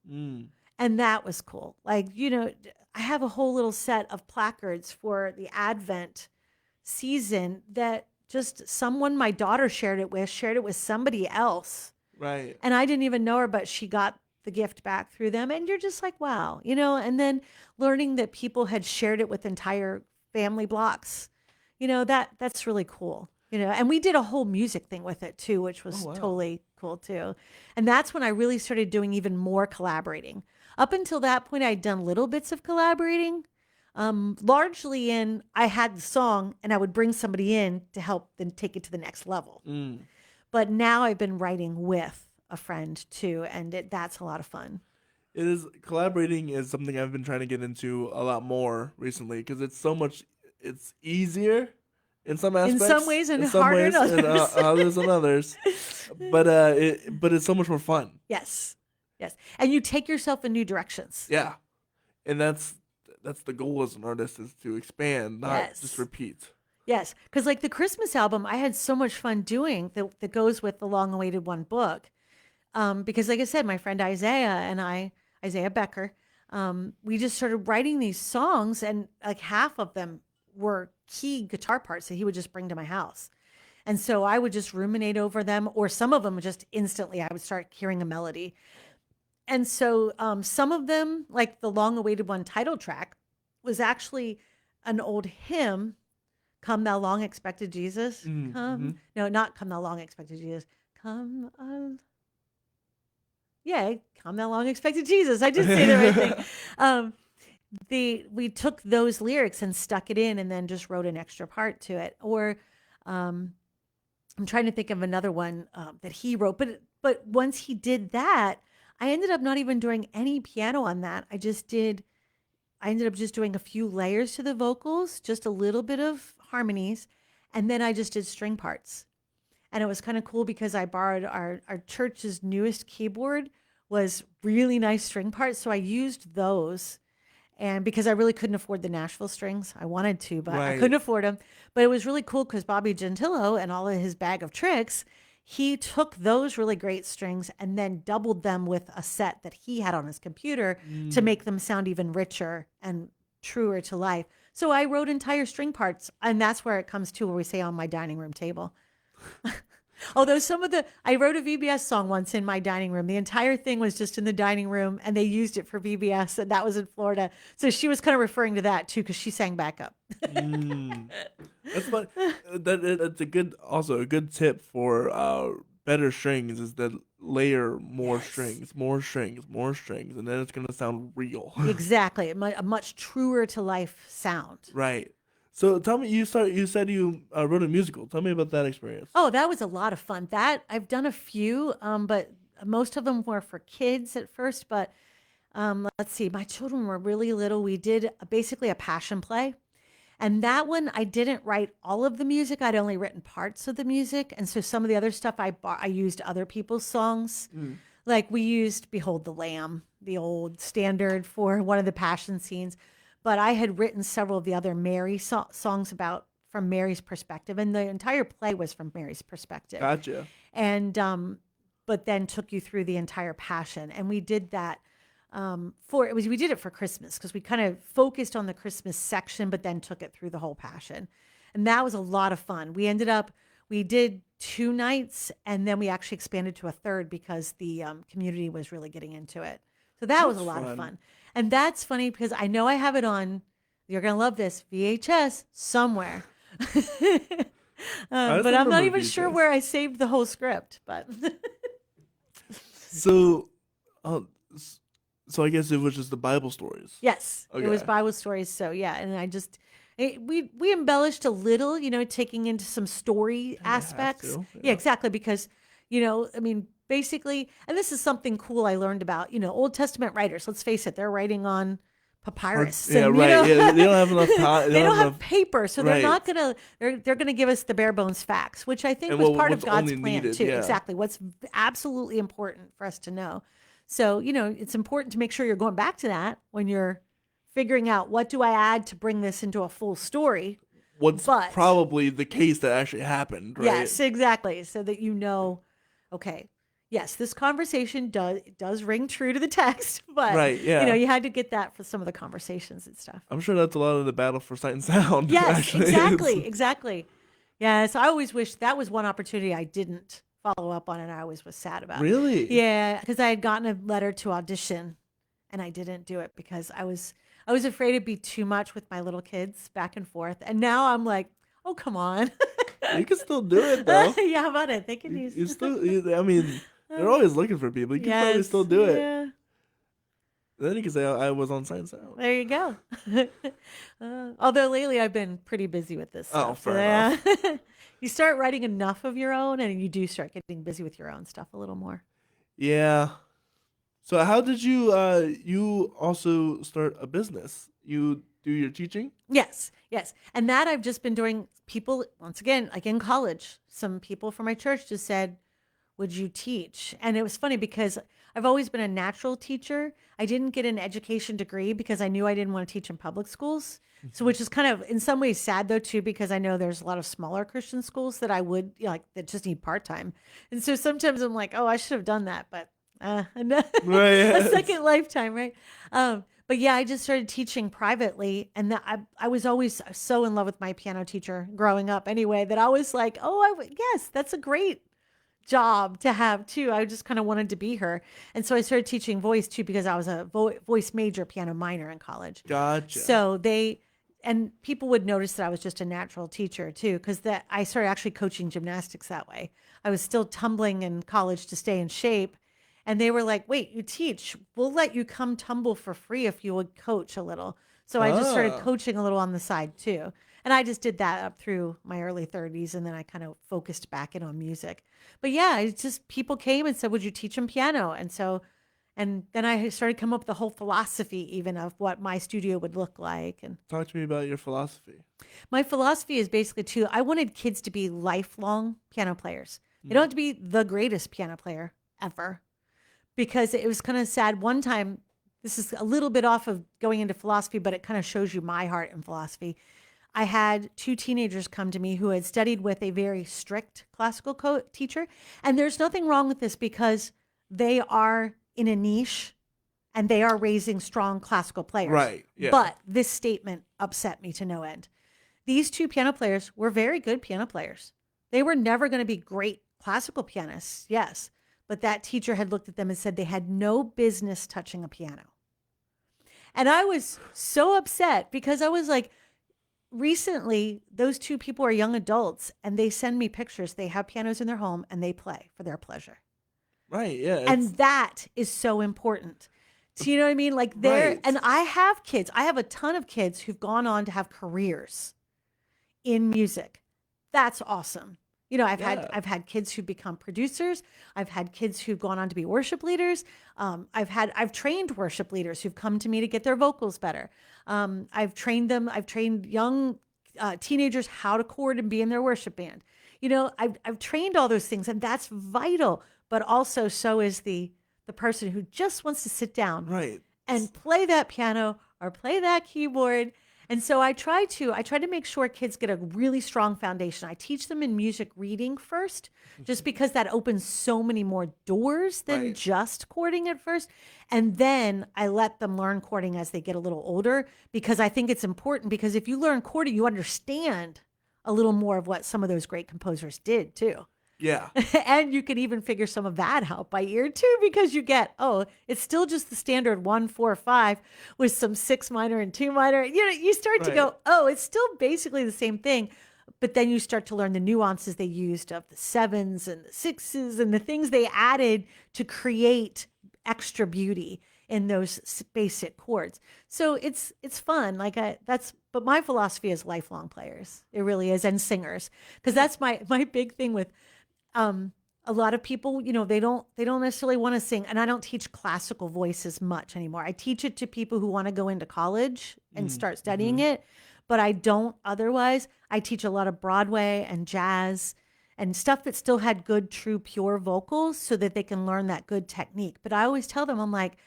And that was cool. Like, I have a whole little set of placards for the Advent season that just someone my daughter shared it with somebody else. Right. And I didn't even know her, but she got the gift back through them. And you're just like, wow, and then learning that people had shared it with entire family blocks, that's really cool. And we did a whole music thing with it too, which was totally cool too. And that's when I really started doing even more collaborating. Up until that point, I'd done little bits of collaborating, largely I had the song and I would bring somebody in to help them take it to the next level. But now I've been writing with a friend too, and that's a lot of fun. Collaborating is something I've been trying to get into a lot more recently because it's easier in some aspects. In some ways and harder in others. And, others and others. But it's so much more fun. Yes. And you take yourself in new directions. Yeah. And that's the goal as an artist, is to expand, not just repeat. Yes. Because like the Christmas album, I had so much fun doing that goes with the long-awaited one book. Because like I said, my friend Isaiah Becker, we just started writing these songs, and like half of them were key guitar parts that he would just bring to my house. And so I would just ruminate over them, or some of them just instantly I would start hearing a melody. And so some of them, like the long-awaited one title track, was actually an old hymn, Come Thou Long Expected Jesus. No, not Come Thou Long Expected Jesus. Come Thou Long Expected Jesus. I did say the right thing. We took those lyrics and stuck it in and then just wrote an extra part to it. Or I'm trying to think of another one that he wrote. But once he did that, I ended up not even doing any piano on that. I ended up just doing a few layers to the vocals, just a little bit of harmonies, and then I just did string parts. And it was kind of cool because I borrowed our church's newest keyboard, was really nice string parts. So I used those. And because I really couldn't afford the Nashville strings, I wanted to, but I Right. couldn't afford them. But it was really cool because Bobby Gentillo and all of his bag of tricks, he took those really great strings and then doubled them with a set that he had on his computer to make them sound even richer and truer to life. So I wrote entire string parts, and that's where it comes to where we say on my dining room table. Although I wrote a VBS song once in my dining room. The entire thing was just in the dining room, and they used it for VBS, and that was in Florida. So she was kind of referring to that too, because she sang backup. That's fun. That's also a good tip for better strings is that layer more strings, more strings, more strings, and then it's gonna sound real. Exactly, a much truer to life sound. Right. So tell me, you said you wrote a musical. Tell me about that experience. Oh, that was a lot of fun. That I've done a few, but most of them were for kids at first. But let's see, my children were really little. We did basically a passion play. And that one, I didn't write all of the music. I'd only written parts of the music. And so some of the other stuff, I used other people's songs. Like we used Behold the Lamb, the old standard for one of the passion scenes. But I had written several of the other Mary songs about from Mary's perspective. And the entire play was from Mary's perspective. Gotcha. And, but then took you through the entire passion. And we did that. We did it for Christmas because we kind of focused on the Christmas section, but then took it through the whole passion. And that was a lot of fun. We did 2 nights and then we actually expanded to a third because the community was really getting into it. So that was a lot of fun. And that's funny because I know I have it on, you're going to love this, VHS somewhere. But I'm not even sure where I saved the whole script, but. So I guess it was just the Bible stories. Yes, Okay. it was Bible stories. So yeah, and we embellished a little, taking into some story aspects. Yeah, exactly, because basically, and this is something cool I learned about Old Testament writers. Let's face it, they're writing on papyrus. Yeah, right. Yeah, they don't have enough time. They don't have paper, so they're not gonna. They're gonna give us the bare bones facts, which I think was part of God's plan too. Yeah. Exactly, what's absolutely important for us to know. So, it's important to make sure you're going back to that when you're figuring out what do I add to bring this into a full story. What's probably the case that actually happened, right? Yes, exactly. So that okay, yes, this conversation does ring true to the text, but right, yeah. You had to get that for some of the conversations and stuff. I'm sure that's a lot of the battle for sight and sound. Yes, actually. exactly. Yeah, so I always wish that was one opportunity I didn't follow up on and I always was sad about. Really? Yeah, because I had gotten a letter to audition and I didn't do it because I was afraid it'd be too much with my little kids back and forth. And now I'm like, oh, come on. You can still do it though. Yeah, how about it? They can use you still, I mean, they're always looking for people. You can probably still do it. Yeah. Then you can say I was on Sight and Sound. There you go. Although lately I've been pretty busy with this stuff. Oh, fair enough. You start writing enough of your own and you do start getting busy with your own stuff a little more. Yeah. So how did you also start a business? You do your teaching? Yes. And that I've just been doing. People, once again, like in college, some people from my church just said, would you teach? And it was funny because I've always been a natural teacher. I didn't get an education degree because I knew I didn't want to teach in public schools. So, which is kind of in some ways sad though too, because I know there's a lot of smaller Christian schools that I would that just need part-time. And so sometimes I'm like, oh, I should have done that, but a second lifetime, right? But yeah, I just started teaching privately, and I was always so in love with my piano teacher growing up anyway, that I was like, yes, that's a great job to have too. I just kind of wanted to be her. And so I started teaching voice too, because I was a voice major, piano minor in college. Gotcha. So and people would notice that I was just a natural teacher too, because I started actually coaching gymnastics that way. I was still tumbling in college to stay in shape. And they were like, wait, you teach, we'll let you come tumble for free if you would coach a little. So I just started coaching a little on the side too. And I just did that up through my early 30s. And then I kind of focused back in on music. But yeah, it's just people came and said, would you teach them piano? And then I started coming up with the whole philosophy even of what my studio would look like. And talk to me about your philosophy. My philosophy is basically I wanted kids to be lifelong piano players. They don't have to be the greatest piano player ever, because it was kind of sad. One time, this is a little bit off of going into philosophy, but it kind of shows you my heart in philosophy. I had two teenagers come to me who had studied with a very strict classical teacher. And there's nothing wrong with this because they are in a niche and they are raising strong classical players. Right. Yeah. But this statement upset me to no end. These two piano players were very good piano players. They were never going to be great classical pianists, yes. But that teacher had looked at them and said they had no business touching a piano. And I was so upset because I was like, recently, those two people are young adults and they send me pictures. They have pianos in their home and they play for their pleasure. Right. Yeah. And that is so important. Do you know what I mean? Like Right. and I have kids. I have a ton of kids who've gone on to have careers in music. That's awesome. You know, I've had kids who become producers. I've had kids who've gone on to be worship leaders. I've trained worship leaders who've come to me to get their vocals better. I've trained them. I've trained young teenagers how to chord and be in their worship band. You know, I've trained all those things, and that's vital. But also, so is the person who just wants to sit down and play that piano or play that keyboard. And so I try to make sure kids get a really strong foundation. I teach them in music reading first, just because that opens so many more doors than just chording at first. And then I let them learn chording as they get a little older, because I think it's important, because if you learn chording, you understand a little more of what some of those great composers did too. Yeah. And you can even figure some of that out by ear too, because you get, it's still just the standard 1, 4, 5 with some 6 minor and 2 minor. You know, you start to go, it's still basically the same thing. But then you start to learn the nuances they used of the 7s and the 6s and the things they added to create extra beauty in those basic chords. So it's fun. But my philosophy is lifelong players. It really is. And singers, because that's my big thing with, a lot of people, you know, they don't necessarily want to sing, and I don't teach classical voices much anymore. I teach it to people who want to go into college and start studying it, but I don't otherwise. I teach a lot of Broadway and jazz and stuff that still had good, true, pure vocals so that they can learn that good technique. But I always tell them, I'm like,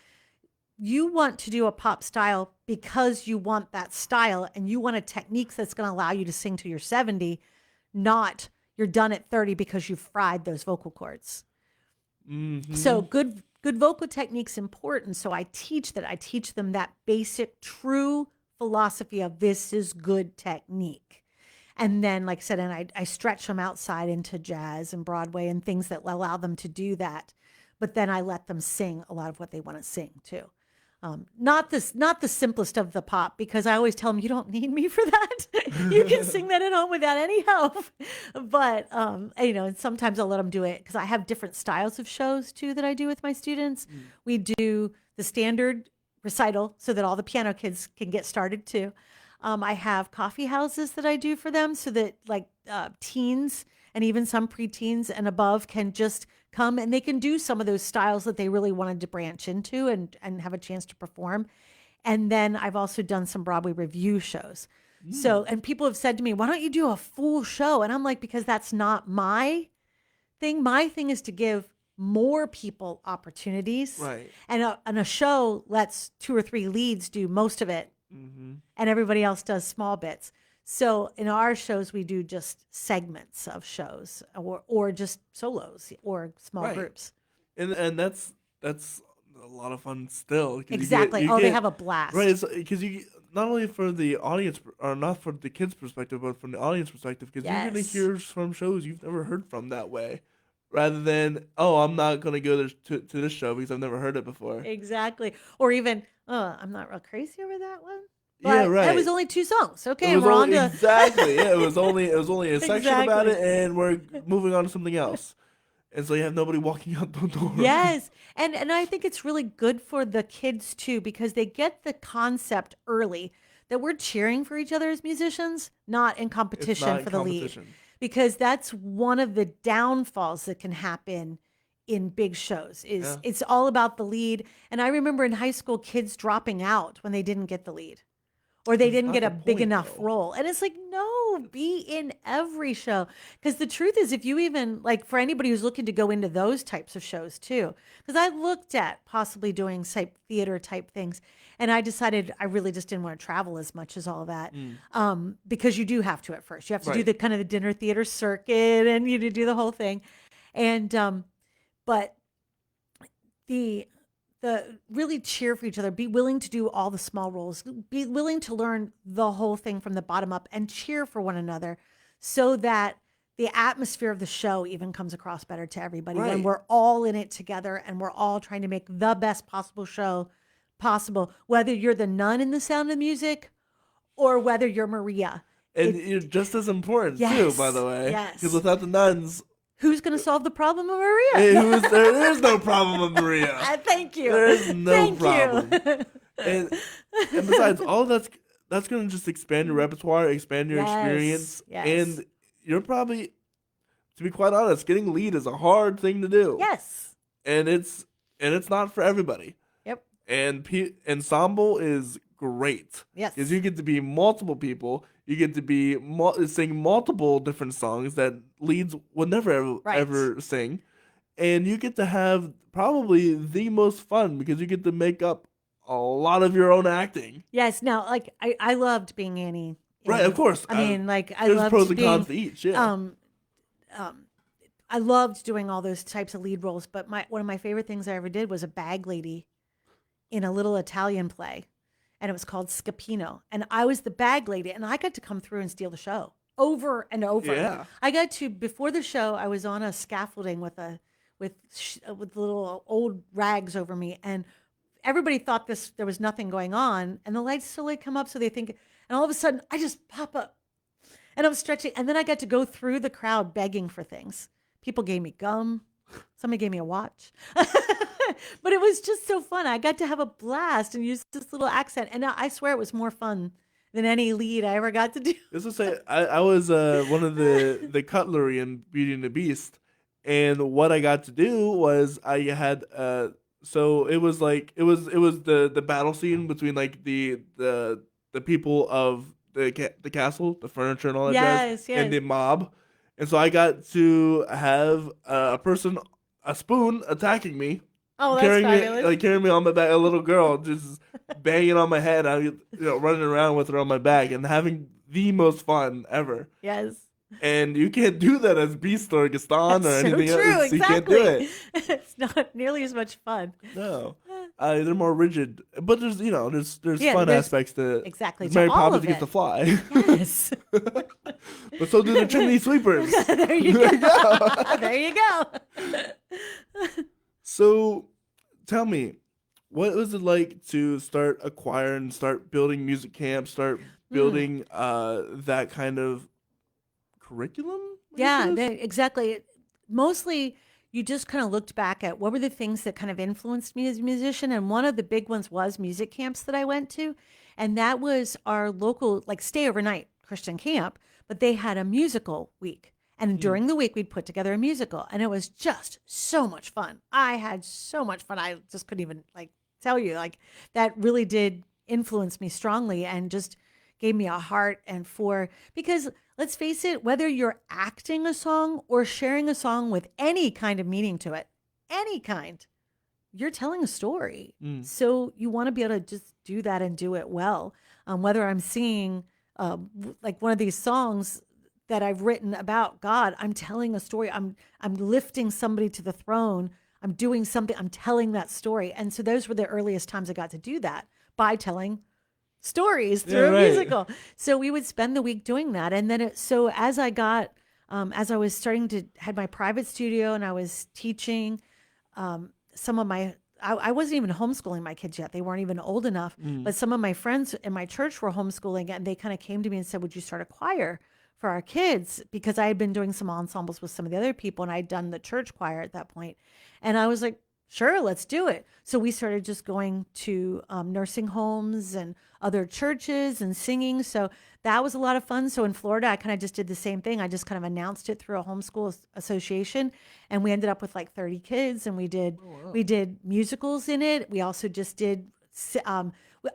you want to do a pop style because you want that style and you want a technique that's going to allow you to sing till you're 70, not you're done at 30 because you've fried those vocal cords. Mm-hmm. So good vocal technique's important. So I teach them that basic, true philosophy of this is good technique. And then, like I said, and I stretch them outside into jazz and Broadway and things that allow them to do that. But then I let them sing a lot of what they want to sing too. Not the simplest of the pop, because I always tell them, you don't need me for that. You can sing that at home without any help. But, you know, and sometimes I'll let them do it because I have different styles of shows too that I do with my students. We do the standard recital so that all the piano kids can get started too. I have coffee houses that I do for them so that teens and even some preteens and above can just come and they can do some of those styles that they really wanted to branch into and have a chance to perform. And then I've also done some Broadway review shows. So, and people have said to me, why don't you do a full show? And I'm like, because that's not my thing. My thing is to give more people opportunities. Right. And a show lets 2 or 3 leads do most of it. Mm-hmm. And everybody else does small bits. So in our shows, we do just segments of shows or just solos or small groups. And that's a lot of fun still. Exactly. They have a blast. Right. Because you not only for the audience, or not for the kids' perspective, but from the audience perspective, because you're going to hear from shows you've never heard from that way. Rather than, I'm not going to go to this show because I've never heard it before. Exactly. Or even, I'm not real crazy over that one. But yeah, right. It was only 2 songs. Okay, we're on to exactly. Yeah, it was only a section about it, and we're moving on to something else. And so you have nobody walking out the door. Yes, and I think it's really good for the kids too, because they get the concept early that we're cheering for each other as musicians, not in competition for the lead. Because that's one of the downfalls that can happen in big shows. It's all about the lead. And I remember in high school kids dropping out when they didn't get the lead. or they That's didn't not get the a big point, enough though. role. And it's like, no, be in every show. Because the truth is, if you even, like, for anybody who's looking to go into those types of shows too, because I looked at possibly doing theater type things, and I decided I really just didn't want to travel as much as all that, because you do have to at first. You have to do Right. the kind of the dinner theater circuit, and you do the whole thing. And but the really cheer for each other, be willing to do all the small roles, be willing to learn the whole thing from the bottom up and cheer for one another, so that the atmosphere of the show even comes across better to everybody when Right. we're all in it together and we're all trying to make the best possible show possible, whether you're the nun in The Sound of Music or whether you're Maria. And It you're just as important too, by Yes, the way, because yes. without the nuns, Who's going to solve the problem of Maria? who is there? There's no problem with Maria. Thank you. There is no Thank problem. you. And besides, all that's gonna just expand your repertoire, expand your Yes, experience, yes. and you're probably, to be quite honest, getting lead is a hard thing to do, Yes. and it's not for everybody. Yep. And ensemble is great Yes. because you get to be multiple people. You get to be sing multiple different songs that leads would never Right. ever sing, and you get to have probably the most fun because you get to make up a lot of your own acting. Yes. Now, like I loved being Annie. Right, of course. I mean, like I There's loved pros and being cons to each. Yeah. um I loved doing all those types of lead roles, but one of my favorite things I ever did was a bag lady in a little Italian play, and it was called Scapino, and I was the bag lady, and I got to come through and steal the show over and over. Yeah. I got to before the show. I was on a scaffolding with little old rags over me, and everybody thought there was nothing going on, and the lights slowly come up, so they think, and all of a sudden I just pop up, and I'm stretching, and then I got to go through the crowd begging for things. People gave me gum. Somebody gave me a watch. But it was just so fun. I got to have a blast and use this little accent. And I swear it was more fun than any lead I ever got to do. Just to say, I was one of the cutlery in Beauty and the Beast, and what I got to do was I had so it was like it was the battle scene between like the people of the castle, the furniture and all that jazz, Yes, yes. and the mob, and so I got to have a spoon attacking me. Oh, that's fabulous. Carrying me on my back, a little girl just banging on my head. I, running around with her on my back and having the most fun ever. Yes. And you can't do that as Beast or Gaston That's or so anything true. else. Exactly. You can't do it. It's not nearly as much fun. No, they're more rigid. But there's Yeah, fun there's- aspects to exactly, to Mary all Poppins of gets it. to fly, Yes. but so do the chimney sweepers. There you go. There you go. So, tell me, what was it like to start acquiring, start building music camps, start building that kind of curriculum? I Yeah, guess? exactly. Mostly, you just kind of looked back at what were the things that kind of influenced me as a musician. And one of the big ones was music camps that I went to. And that was our local, like, stay overnight Christian camp, but they had a musical week. And during the week, we'd put together a musical. And it was just so much fun. I had so much fun. I just couldn't even, like, tell you. Like, that really did influence me strongly and just gave me a heart because let's face it, whether you're acting a song or sharing a song with any kind of meaning to it, any kind, you're telling a story. So you want to be able to just do that and do it well. Whether I'm singing like one of these songs that I've written about God, I'm telling a story. I'm lifting somebody to the throne. I'm doing something. I'm telling that story. And so those were the earliest times I got to do that by telling stories through a musical. So we would spend the week doing that. And then so as I was starting to had my private studio and I was teaching some of I wasn't even homeschooling my kids yet. They weren't even old enough, but some of my friends in my church were homeschooling and they kind of came to me and said, would you start a choir for our kids? Because I had been doing some ensembles with some of the other people and I'd done the church choir at that point. And I was like, sure, let's do it. So we started just going to nursing homes and other churches and singing. So that was a lot of fun. So in Florida, I kind of just did the same thing. I just kind of announced it through a homeschool association, and we ended up with like 30 kids, and we did musicals in it. We also just did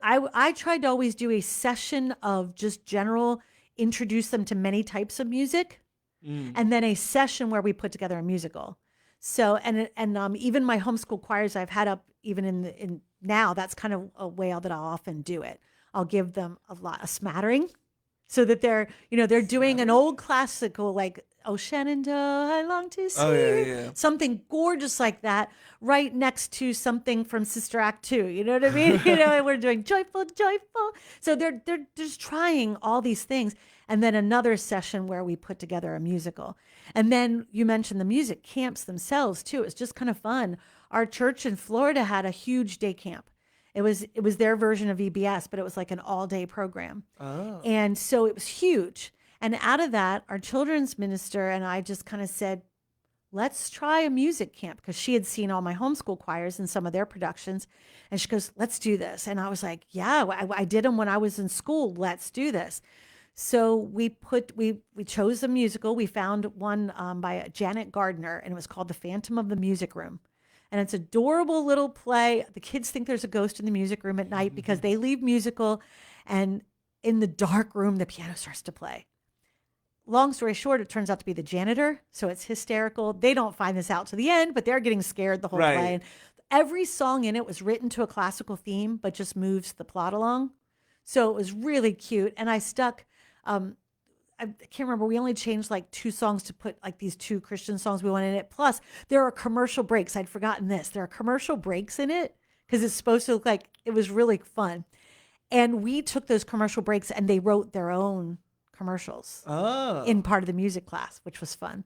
I tried to always do a session of just general, introduce them to many types of music, and then a session where we put together a musical. So even my homeschool choirs I've had up even in now, that's kind of a way that I'll often do it. I'll give them a smattering, so that they're doing an old classical like "Oh Shenandoah, I long to see you," something gorgeous like that, right next to something from Sister Act 2. You know what I mean? And we're doing joyful, joyful. So they're just trying all these things, and then another session where we put together a musical. And then you mentioned the music camps themselves too. It's just kind of fun. Our church in Florida had a huge day camp. It was their version of EBS, but it was like an all-day program. Oh. And so it was huge. And out of that, our children's minister and I just kind of said, let's try a music camp, because she had seen all my homeschool choirs and some of their productions. And she goes, let's do this. And I was like, yeah, I did them when I was in school. Let's do this. So we chose a musical. We found one by Janet Gardner, and it was called The Phantom of the Music Room. And it's an adorable little play. The kids think there's a ghost in the music room at night because they leave musical, and in the dark room, the piano starts to play. Long story short, it turns out to be the janitor. So it's hysterical. They don't find this out to the end, but they're getting scared the whole play. And every song in it was written to a classical theme, but just moves the plot along. So it was really cute. And I stuck, I can't remember. We only changed like 2 songs to put like these 2 Christian songs we wanted in it. Plus, there are commercial breaks. I'd forgotten this. There are commercial breaks in it because it's supposed to look like it was really fun. And we took those commercial breaks and they wrote their own commercials in part of the music class, which was fun.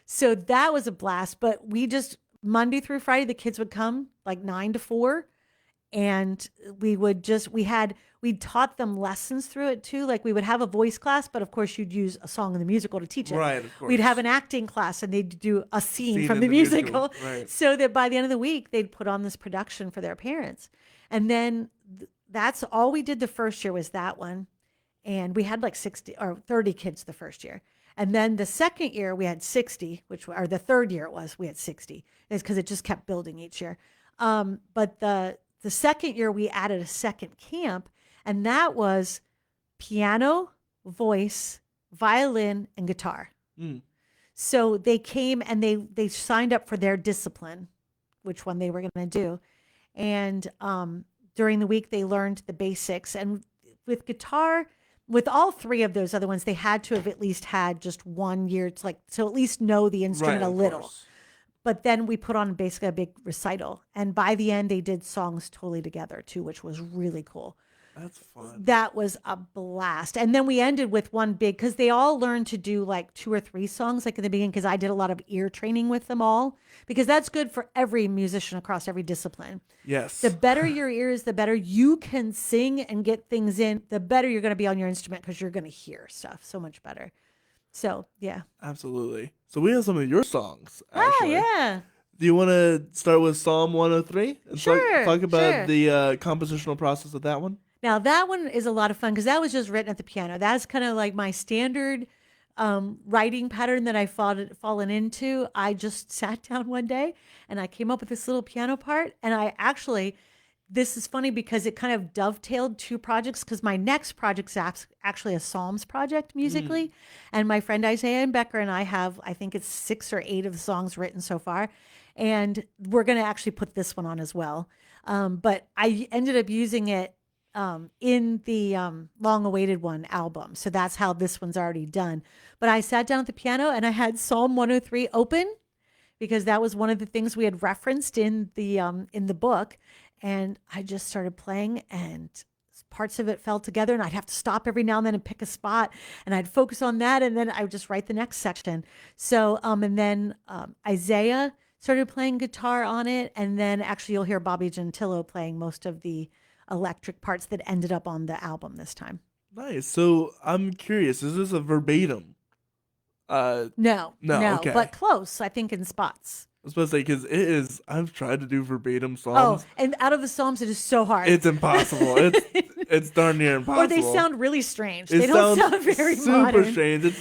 So that was a blast. But we just, Monday through Friday, the kids would come like 9 to 4. And we taught them lessons through it too. Like we would have a voice class, but of course you'd use a song in the musical to teach it. Right, of course. We'd have an acting class and they'd do a scene from the musical. Right. So that by the end of the week, they'd put on this production for their parents. And then that's all we did the first year was that one. And we had like 60 or 30 kids the first year. And then the second year we had 60, or the third year we had 60. It's because it just kept building each year. But the second year we added a second camp, and that was piano, voice, violin, and guitar. So they came and they signed up for their discipline, which one they were going to do. And during the week they learned the basics. And with guitar, with all 3 of those other ones, they had to have at least had just 1 year to so at least know the instrument a little. Course. But then we put on basically a big recital. And by the end, they did songs totally together too, which was really cool. That's fun. That was a blast. And then we ended with one big, because they all learned to do like 2 or 3 songs like in the beginning, because I did a lot of ear training with them all, because that's good for every musician across every discipline. Yes. The better your ear is, the better you can sing and get things in, the better you're going to be on your instrument, because you're going to hear stuff so much better. So, yeah. Absolutely. So we have some of your songs, actually. Yeah. Do you want to start with Psalm 103? And Sure. Talk about the compositional process of that one? Now, that one is a lot of fun because that was just written at the piano. That's kind of like my standard writing pattern that I've fallen into. I just sat down one day and I came up with this little piano part. And this is funny because it kind of dovetailed 2 projects, because my next project is actually a Psalms project musically. And my friend Isaiah and Becker and I have, I think it's 6 or 8 of the songs written so far. And we're going to actually put this one on as well. But I ended up using it in the Long Awaited One album. So that's how this one's already done. But I sat down at the piano and I had Psalm 103 open, because that was one of the things we had referenced in the book. And I just started playing, and parts of it fell together, and I'd have to stop every now and then and pick a spot, and I'd focus on that, and then I would just write the next section. So, and then Isaiah started playing guitar on it, and then actually you'll hear Bobby Gentillo playing most of the electric parts that ended up on the album this time. Nice. So I'm curious, is this a verbatim? No, okay. but close, I think, in spots. was supposed to say, because it is, I've tried to do verbatim Oh, Psalms. and out of the Psalms, it is so hard. It's impossible. It's darn near impossible. Or they sound really strange. It They don't sounds sound very super modern. strange.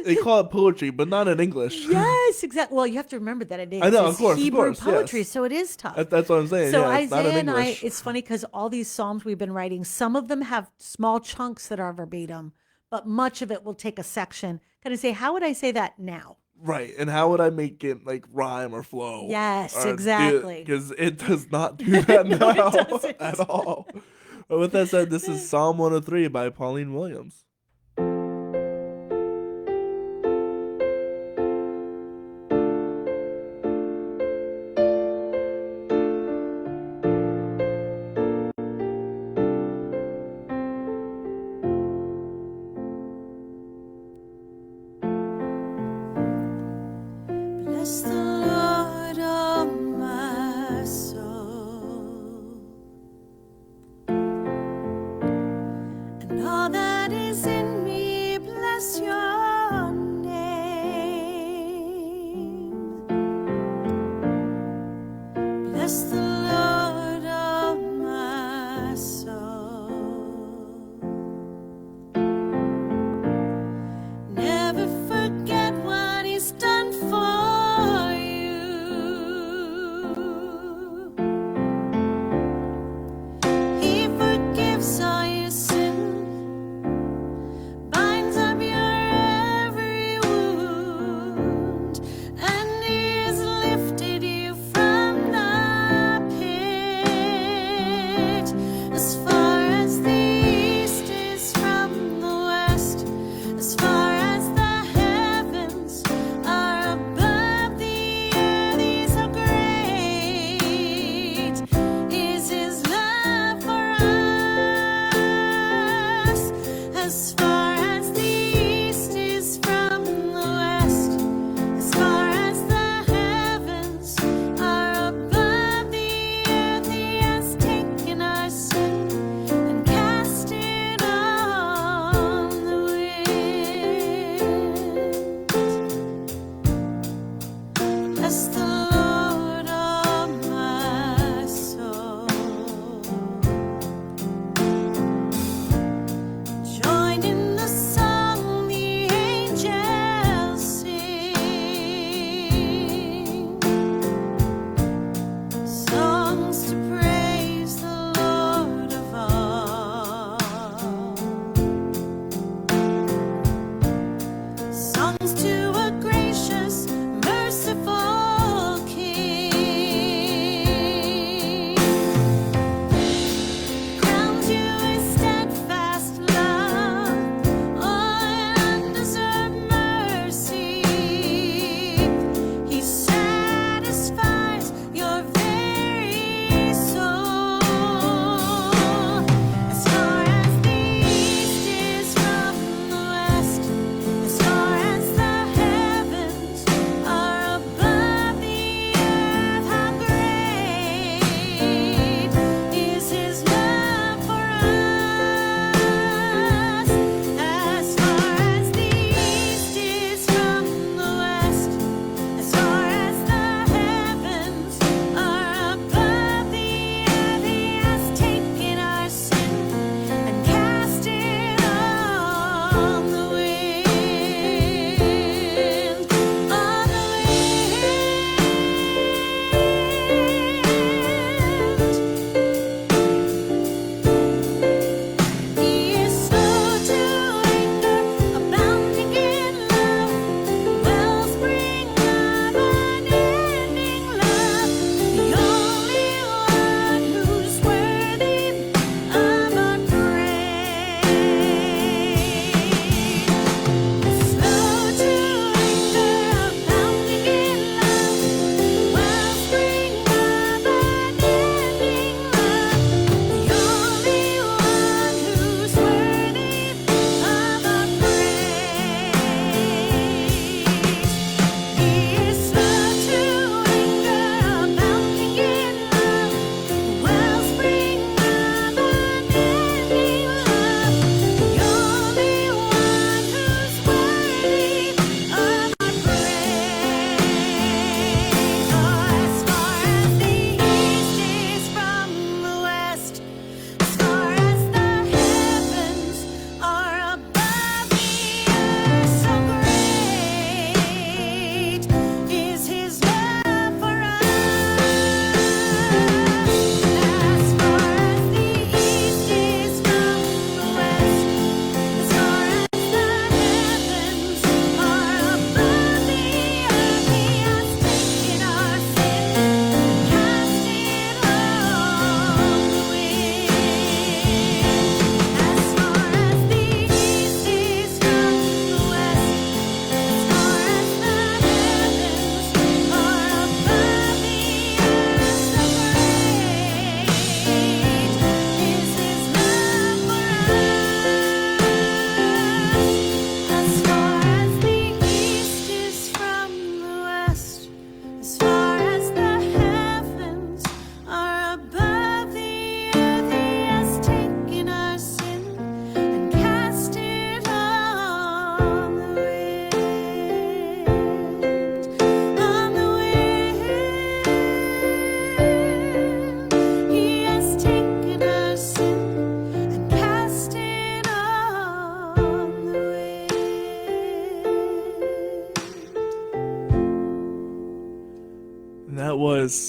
They call it poetry, but not in English. Yes, exactly. Well, you have to remember that it is. I know, It's of course, Hebrew yes. poetry, so it is tough. That's what I'm saying. So yeah, it's not in Isaiah and I, English. it's funny because all these Psalms we've been writing, some of them have small chunks that are verbatim, but much of it will take a section. Kind of say, how would I say that now? Right, and how would I make it like rhyme or flow? Yes, exactly. Because it does not do that No, now it doesn't. at all. But with that said, this is Psalm 103 by Pauline Williams. Bless the Lord, oh my soul, and all that is in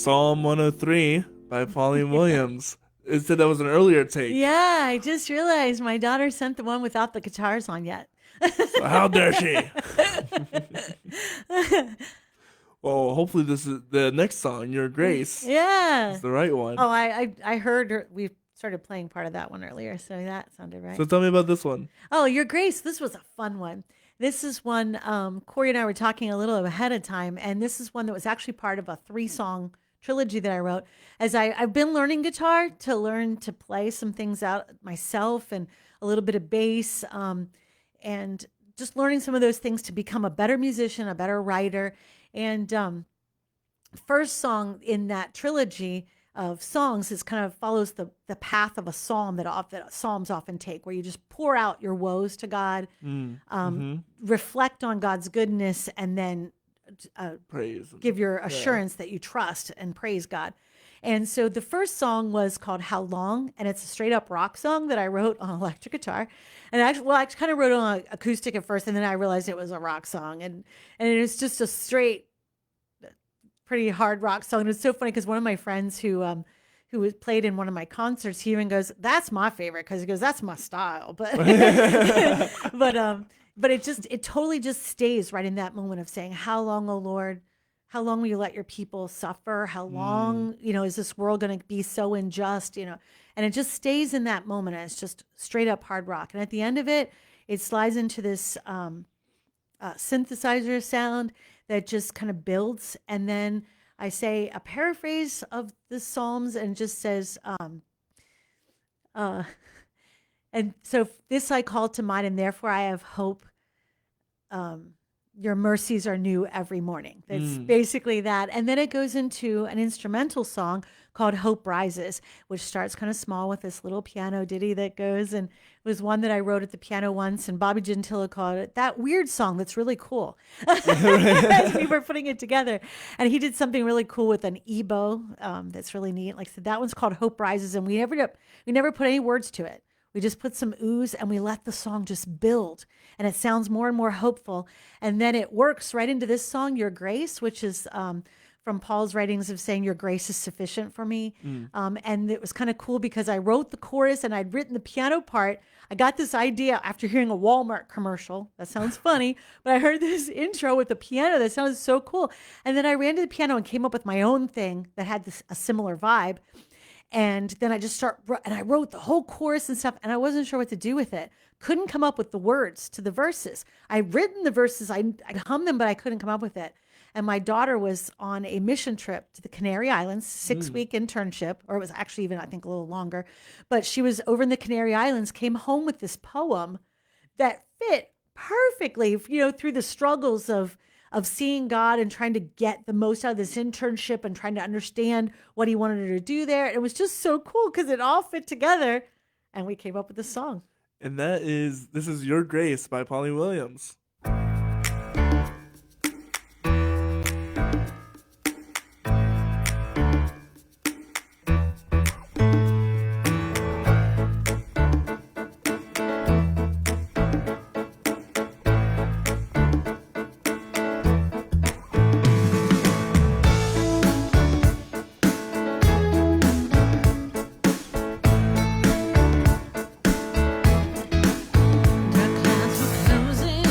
Psalm 103 by Pauline Williams. It said that was an earlier take. Yeah, I just realized my daughter sent the one without the guitars on yet. So how dare she? Well, hopefully this is the next song, Your Grace. Yeah. Is the right one. Oh, I heard we started playing part of that one earlier, so that sounded right. So tell me about this one. Oh, Your Grace. This was a fun one. This is one, Corey and I were talking a little ahead of time, and this is one that was actually part of a 3-song trilogy that I wrote. As I've been learning guitar to learn to play some things out myself and a little bit of bass, and just learning some of those things to become a better musician, a better writer. And first song in that trilogy of songs is kind of follows the path of a psalm that psalms often take, where you just pour out your woes to God, reflect on God's goodness, and then praise. Give your assurance that you trust and praise God. And so the first song was called How Long, and it's a straight up rock song that I wrote on electric guitar. And I kind of wrote it on acoustic at first, and then I realized it was a rock song. And it was just a straight, pretty hard rock song. And it's so funny because one of my friends who played in one of my concerts, he even goes, "That's my favorite," because he goes, "That's my style." But but it totally just stays right in that moment of saying, "How long, O Lord? How long will you let your people suffer? How long, is this world going to be so unjust?" And it just stays in that moment. And it's just straight up hard rock. And at the end of it, it slides into this synthesizer sound that just kind of builds. And then I say a paraphrase of the Psalms and just says, and so this I call to mind, and therefore I have hope. Your mercies are new every morning. That's basically that. And then it goes into an instrumental song called Hope Rises, which starts kind of small with this little piano ditty that goes. And it was one that I wrote at the piano once, and Bobby Gentile called it that weird song that's really cool as we were putting it together. And he did something really cool with an ebow that's really neat. Like I said, that one's called Hope Rises, and we never put any words to it. We just put some ooze and we let the song just build, and it sounds more and more hopeful. And then it works right into this song, Your Grace, which is from Paul's writings of saying, "Your grace is sufficient for me." And it was kind of cool because I wrote the chorus and I'd written the piano part. I got this idea after hearing a Walmart commercial. That sounds funny, but I heard this intro with the piano that sounded so cool. And then I ran to the piano and came up with my own thing that had a similar vibe. And then I wrote the whole chorus and stuff, and I wasn't sure what to do with it. Couldn't come up with the words to the verses. I'd written the verses, I hummed them, but I couldn't come up with it. And my daughter was on a mission trip to the Canary Islands, 6-week internship, or it was actually even, I think, a little longer. But she was over in the Canary Islands, came home with this poem that fit perfectly, through the struggles of seeing God and trying to get the most out of this internship and trying to understand what he wanted her to do there. It was just so cool because it all fit together, and we came up with this song. And this is Your Grace by Pauline Williams. The clouds were closing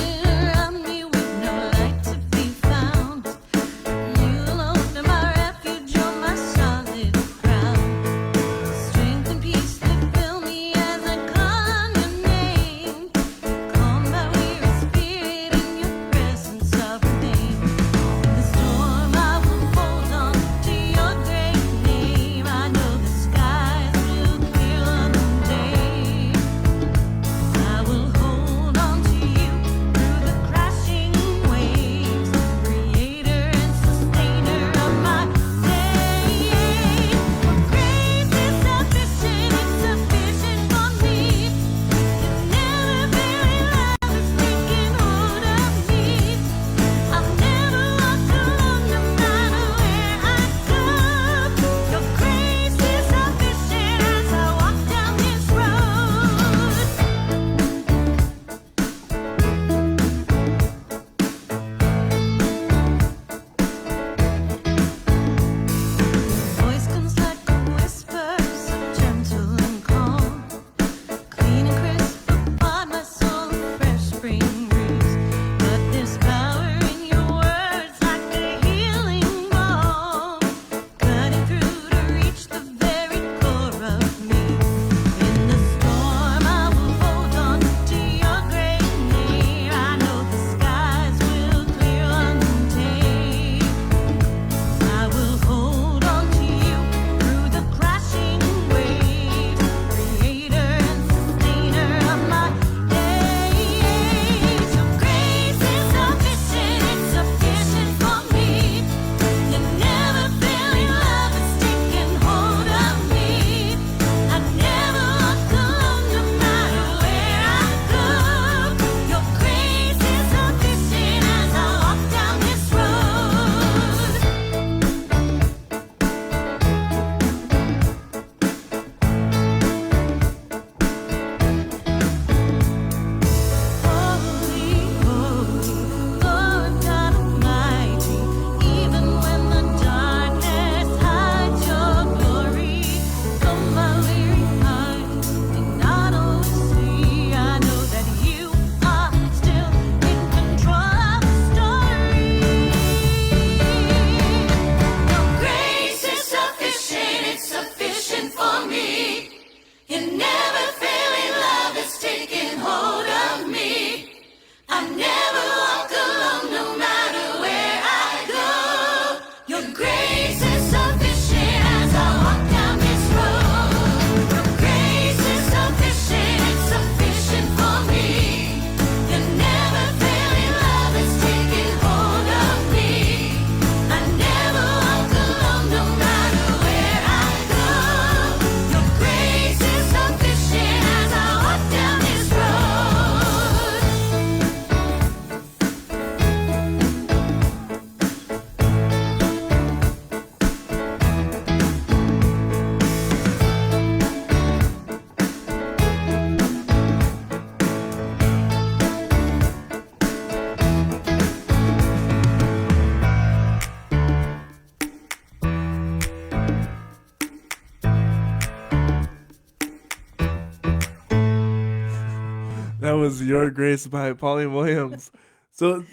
That was Your Grace by Pauline Williams. So,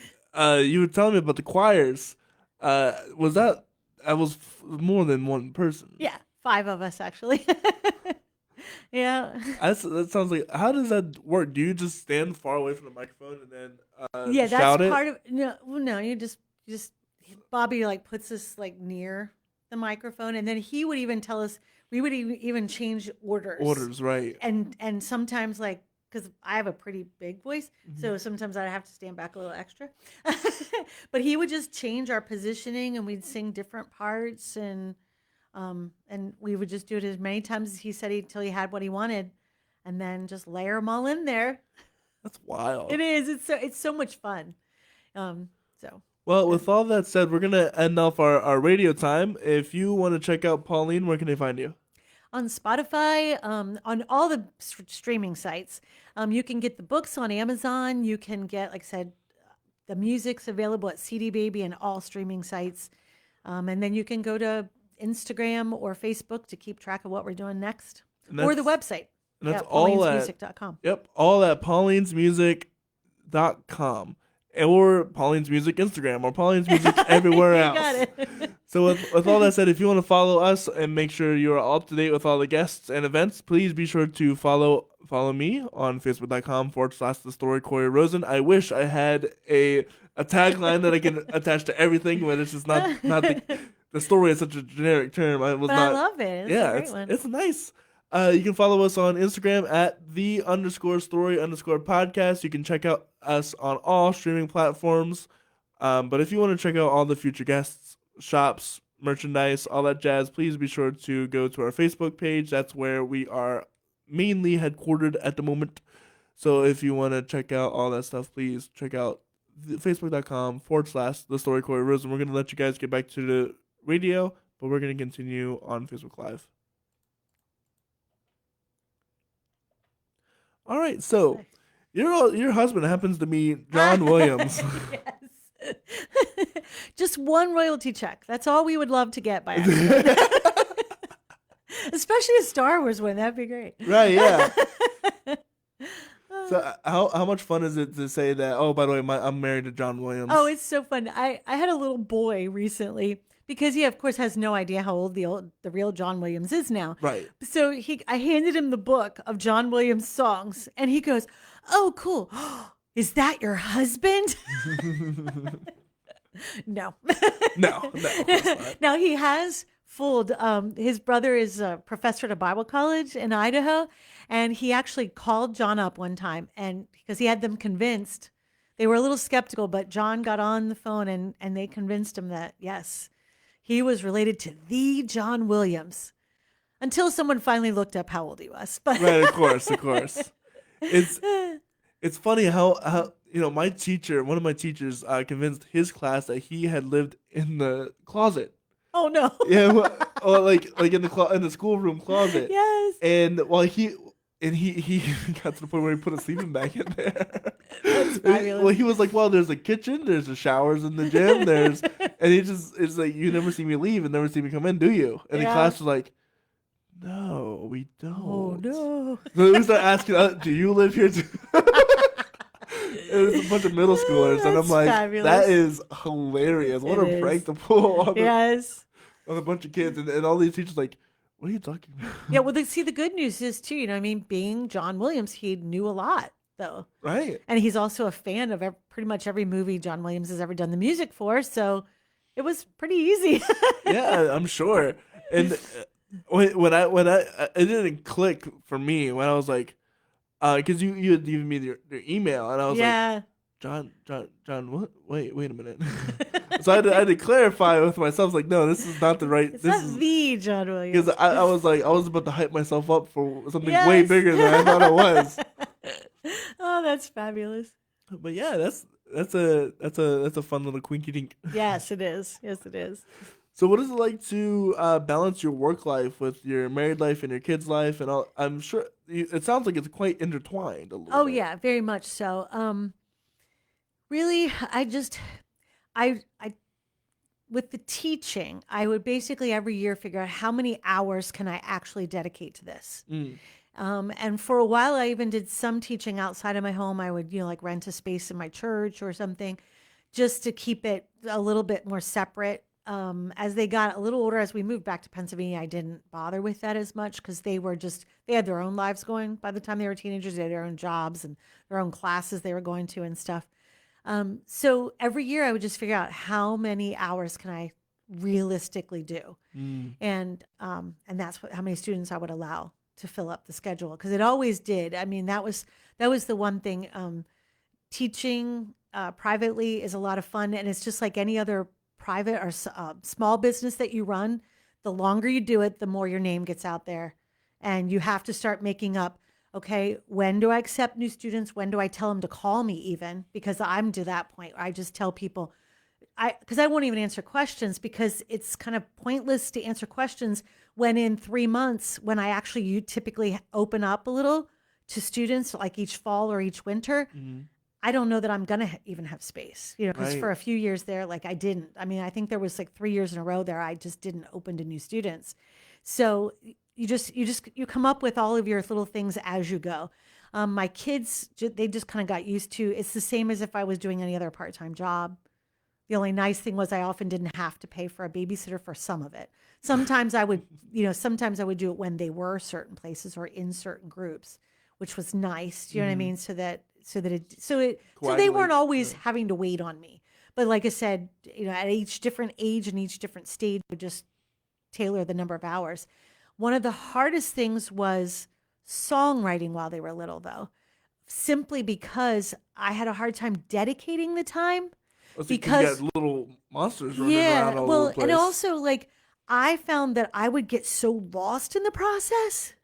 you were telling me about the choirs. Was that was more than one person? Yeah, 5 of us actually. Yeah. That sounds like. How does that work? Do you just stand far away from the microphone and then Yeah, that's shout it? part of no, well, no, you just Bobby like puts us like near the microphone, and then he would even tell us we would even change orders. Orders, right? And sometimes like because I have a pretty big voice, Mhm. so sometimes I have to stand back a little extra. But he would just change our positioning, and we'd sing different parts, and we would just do it as many times as he said till he had what he wanted, and then just layer them all in there. That's wild. It is. It's so much fun. So Well, with all that said, we're gonna end off our radio time. If you want to check out Pauline, where can they find you? on Spotify, on all the streaming sites, you can get the books on Amazon. You can get, like I said, the music's available at CD Baby and all streaming sites. And then you can go to Instagram or Facebook to keep track of what we're doing next, or the website. And that's at all at paulinesmusic.com. Yep, all at paulinesmusic.com. Or Pauline's Music Instagram or Pauline's Music everywhere else. Got it. So with all that said, if you want to follow us and make sure you're up to date with all the guests and events, please be sure to follow me on Facebook.com/The Story Corey Rosen. I wish I had a tagline that I can attach to everything, but it's just not the story is such a generic term. I love it. It's a great one. It's nice. You can follow us on Instagram at _story_podcast. You can check out us on all streaming platforms. But if you want to check out all the future guests, shops, merchandise, all that jazz, please be sure to go to our Facebook page. That's where we are mainly headquartered at the moment. So if you want to check out all that stuff, please check out Facebook.com/The Story Corey Rosen. We're going to let you guys get back to the radio, but we're going to continue on Facebook Live. All right, so your husband happens to be John Williams. Yes. Just one royalty check. That's all we would love to get by accident. Especially a Star Wars one. That'd be great. Right, yeah. So how much fun is it to say that, oh, by the way, I'm married to John Williams? Oh, it's so fun. I had a little boy recently because he, of course, has no idea how old the real John Williams is now. Right. So I handed him the book of John Williams songs, and he goes, "Oh, cool. Is that your husband?" No. No. Now he has fooled. His brother is a professor at a Bible college in Idaho, and he actually called John up one time, and because he had them convinced, they were a little skeptical, but John got on the phone and they convinced him that yes, he was related to the John Williams. Until someone finally looked up how old he was. But Right, of course. It's funny how my teacher, one of my teachers, convinced his class that he had lived in the closet. Oh no. Yeah, or like in the schoolroom closet. Yes. And while he got to the point where he put a sleeping bag in there. That's fabulous. Well, he was like, well, there's a kitchen, there's the showers in the gym, and it's like, you never see me leave and never see me come in, do you? And the class was like, no, we don't. Oh no. So we start asking, do you live here too? It was a bunch of middle schoolers, and I'm like, fabulous. That is hilarious. What a prank to pull on a bunch of kids, and all these teachers like, what are you talking about? Yeah, well, the good news is too, being John Williams, he knew a lot though. Right. And he's also a fan of pretty much every movie John Williams has ever done the music for, so it was pretty easy. Yeah, I'm sure. And when I it didn't click for me when I was like, because you had given me their email, and I was like, John, what? Wait a minute. So I had to clarify with myself. I was like, no, this is not the right. It's not the John Williams. Because I was like, I was about to hype myself up for something way bigger than I thought it was. Oh, that's fabulous. But yeah, that's a fun little quinky dink. Yes, it is. Yes, it is. So what is it like to balance your work life with your married life and your kids' life and all? I'm sure it sounds like it's quite intertwined a little bit. Oh yeah, very much so. Really, I with the teaching, I would basically every year figure out how many hours can I actually dedicate to this. And for a while, I even did some teaching outside of my home. I would, like rent a space in my church or something just to keep it a little bit more separate. As they got a little older, as we moved back to Pennsylvania, I didn't bother with that as much because they had their own lives going by the time they were teenagers. They had their own jobs and their own classes they were going to and stuff. So every year I would just figure out how many hours can I realistically do. And that's how many students I would allow to fill up the schedule. Cause it always did. I mean, that was the one thing, teaching, privately is a lot of fun. And it's just like any other private or small business that you run. The longer you do it, the more your name gets out there, and you have to start making up, okay, when do I accept new students? When do I tell them to call me even? Because I'm to that point where I just tell people, because I won't even answer questions because it's kind of pointless to answer questions when in 3 months, when I actually you typically open up a little to students like each fall or each winter, I don't know that I'm going to even have space, because for a few years there, like I didn't. I mean, I think there was like 3 years in a row there, I just didn't open to new students. So you come up with all of your little things as you go. My kids, they just kind of got used to, it's the same as if I was doing any other part-time job. The only nice thing was I often didn't have to pay for a babysitter for some of it. Sometimes I would, sometimes I would do it when they were certain places or in certain groups, which was nice. Do you know what I mean? So they weren't always having to wait on me. But like I said, at each different age and each different stage, would just tailor the number of hours. One of the hardest things was songwriting while they were little, though, simply because I had a hard time dedicating the time. Because you got little monsters running around all over the place. And also like I found that I would get so lost in the process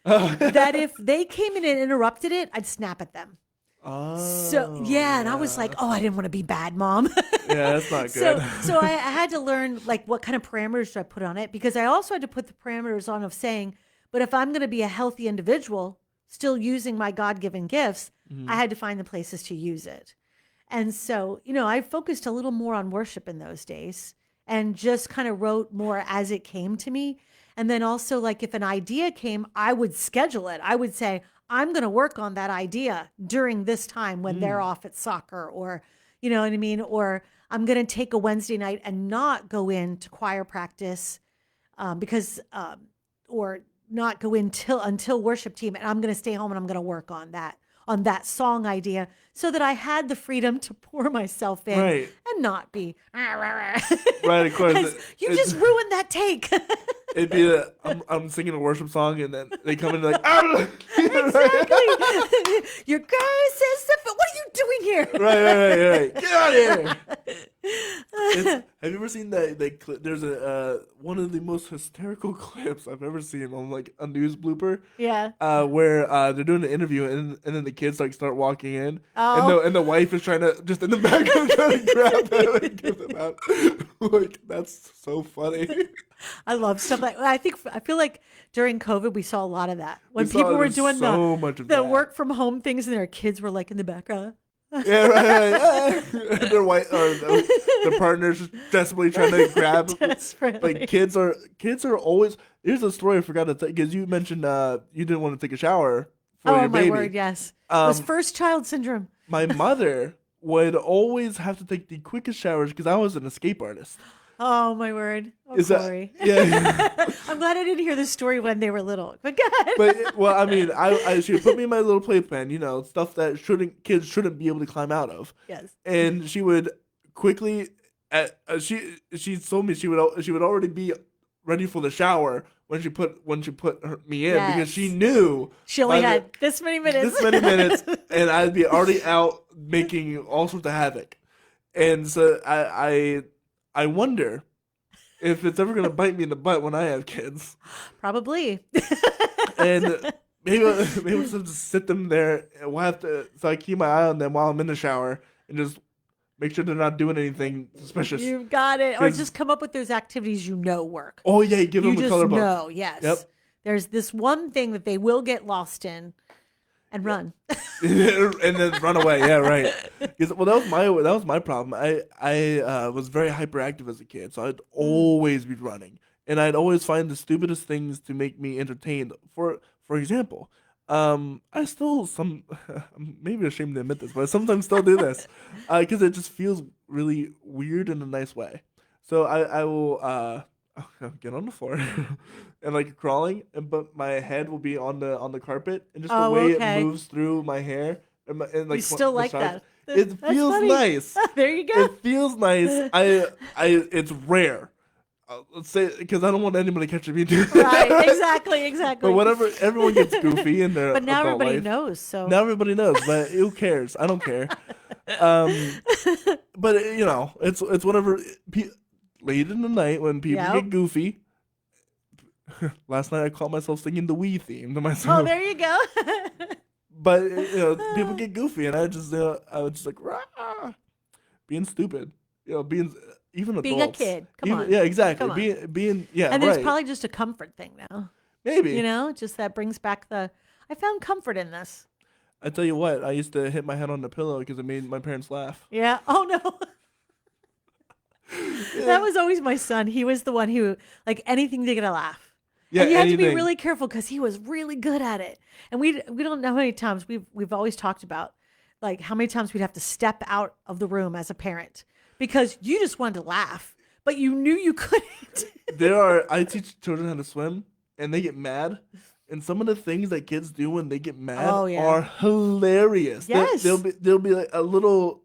that if they came in and interrupted it, I'd snap at them. And I was like, I didn't want to be bad mom. Yeah, that's not good. So I had to learn like what kind of parameters do I put on it, because I also had to put the parameters on of saying, but if I'm going to be a healthy individual, still using my God-given gifts, I had to find the places to use it. And so, I focused a little more on worship in those days and just kind of wrote more as it came to me. And then also, like, if an idea came, I would schedule it. I would say, I'm going to work on that idea during this time when they're off at soccer, or, you know what I mean? Or I'm going to take a Wednesday night and not go into choir practice or not go in until worship team. And I'm going to stay home and I'm going to work on that song idea, so that I had the freedom to pour myself in and not be right. Of course, you just ruined that take. It'd be I'm singing a worship song, and then they come in like, exactly. Your guy says stuff, but what are you doing here? Right. Get out of here. Have you ever seen that clip? There's one of the most hysterical clips I've ever seen on like a news blooper. Yeah. Where they're doing an interview, and then the kids like start walking in, and the wife is trying to just in the background trying to grab them and give them out. Like, that's so funny. I love stuff like I feel like during COVID we saw a lot of that when people were doing the work from home things, and their kids were like in the background. Yeah, right. Their white or the partners desperately trying to grab. Like kids are always. Here's a story I forgot to tell, because you mentioned you didn't want to take a shower for your baby. Oh my word, yes. It was first child syndrome. My mother would always have to take the quickest showers because I was an escape artist. Oh my word! Corey. Yeah. I'm glad I didn't hear this story when they were little. But go ahead. But well, I mean, she would put me in my little playpen, stuff that kids shouldn't be able to climb out of. Yes. And she would quickly, she told me she would already be ready for the shower when she put me in, because she knew she only had this many minutes, and I'd be already out making all sorts of havoc. And so I wonder if it's ever going to bite me in the butt when I have kids. Probably. And maybe we'll just sit them there, and we'll have to, so I keep my eye on them while I'm in the shower and just make sure they're not doing anything suspicious. You've got it. Or just come up with those activities work. Oh, yeah, give them a color book. No, yes. Yep. There's this one thing that they will get lost in. And run. And then run away. Yeah, right. Well, that was my problem. I was very hyperactive as a kid, so I'd always be running, and I'd always find the stupidest things to make me entertained. For example, I still I'm maybe ashamed to admit this, but I sometimes still do this, because it just feels really weird in a nice way. So I will I'll get on the floor and like crawling, but my head will be on the carpet, and just the Oh, way it okay. moves through my hair and You like still like massage, that. it That's feels funny. nice. There you go. It feels nice. It's rare. Let's say, because I don't want anybody catching me doing Right. that. Exactly. But Exactly. whenever everyone gets goofy in their But now adult everybody life, knows. So now everybody knows. But who cares? I don't care. But it's whatever. Late in the night when people Yep. get goofy. Last night I caught myself singing the Wii theme to Oh, myself. there you go. But people get goofy, and I was just like, rah, being stupid. Being even Being a adults. kid. Come Even, on. yeah, exactly. Come on. Being yeah, And there's right. probably just a comfort thing now. Maybe. Just that brings back I found comfort in this. I tell you what, I used to hit my head on the pillow because it made my parents laugh. Yeah. Oh no. That was always my son. He was the one who, like, anything to get a laugh. Yeah, And you have to be anything. really careful because he was really good at it. And we don't know how many times we've always talked about, like, how many times we'd have to step out of the room as a parent because you just wanted to laugh, but you knew you couldn't. I teach children how to swim, and they get mad. And some of the things that kids do when they get mad Oh, yeah. are hilarious. Yes. They'll be like a little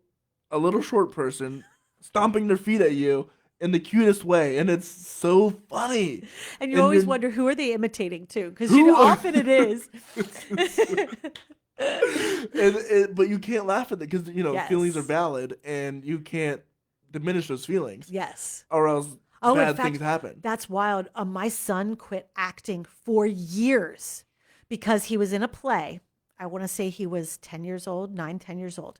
short person stomping their feet at you in the cutest way, and it's so funny. And you And always you're- wonder who are they imitating too, because Who- often it is. But you can't laugh at it because Yes. feelings are valid, and you can't diminish those feelings, Yes. or else Oh, in bad fact, things happen. That's wild. My son quit acting for years because he was in a play. I want to say he was 10 years old, 10 years old.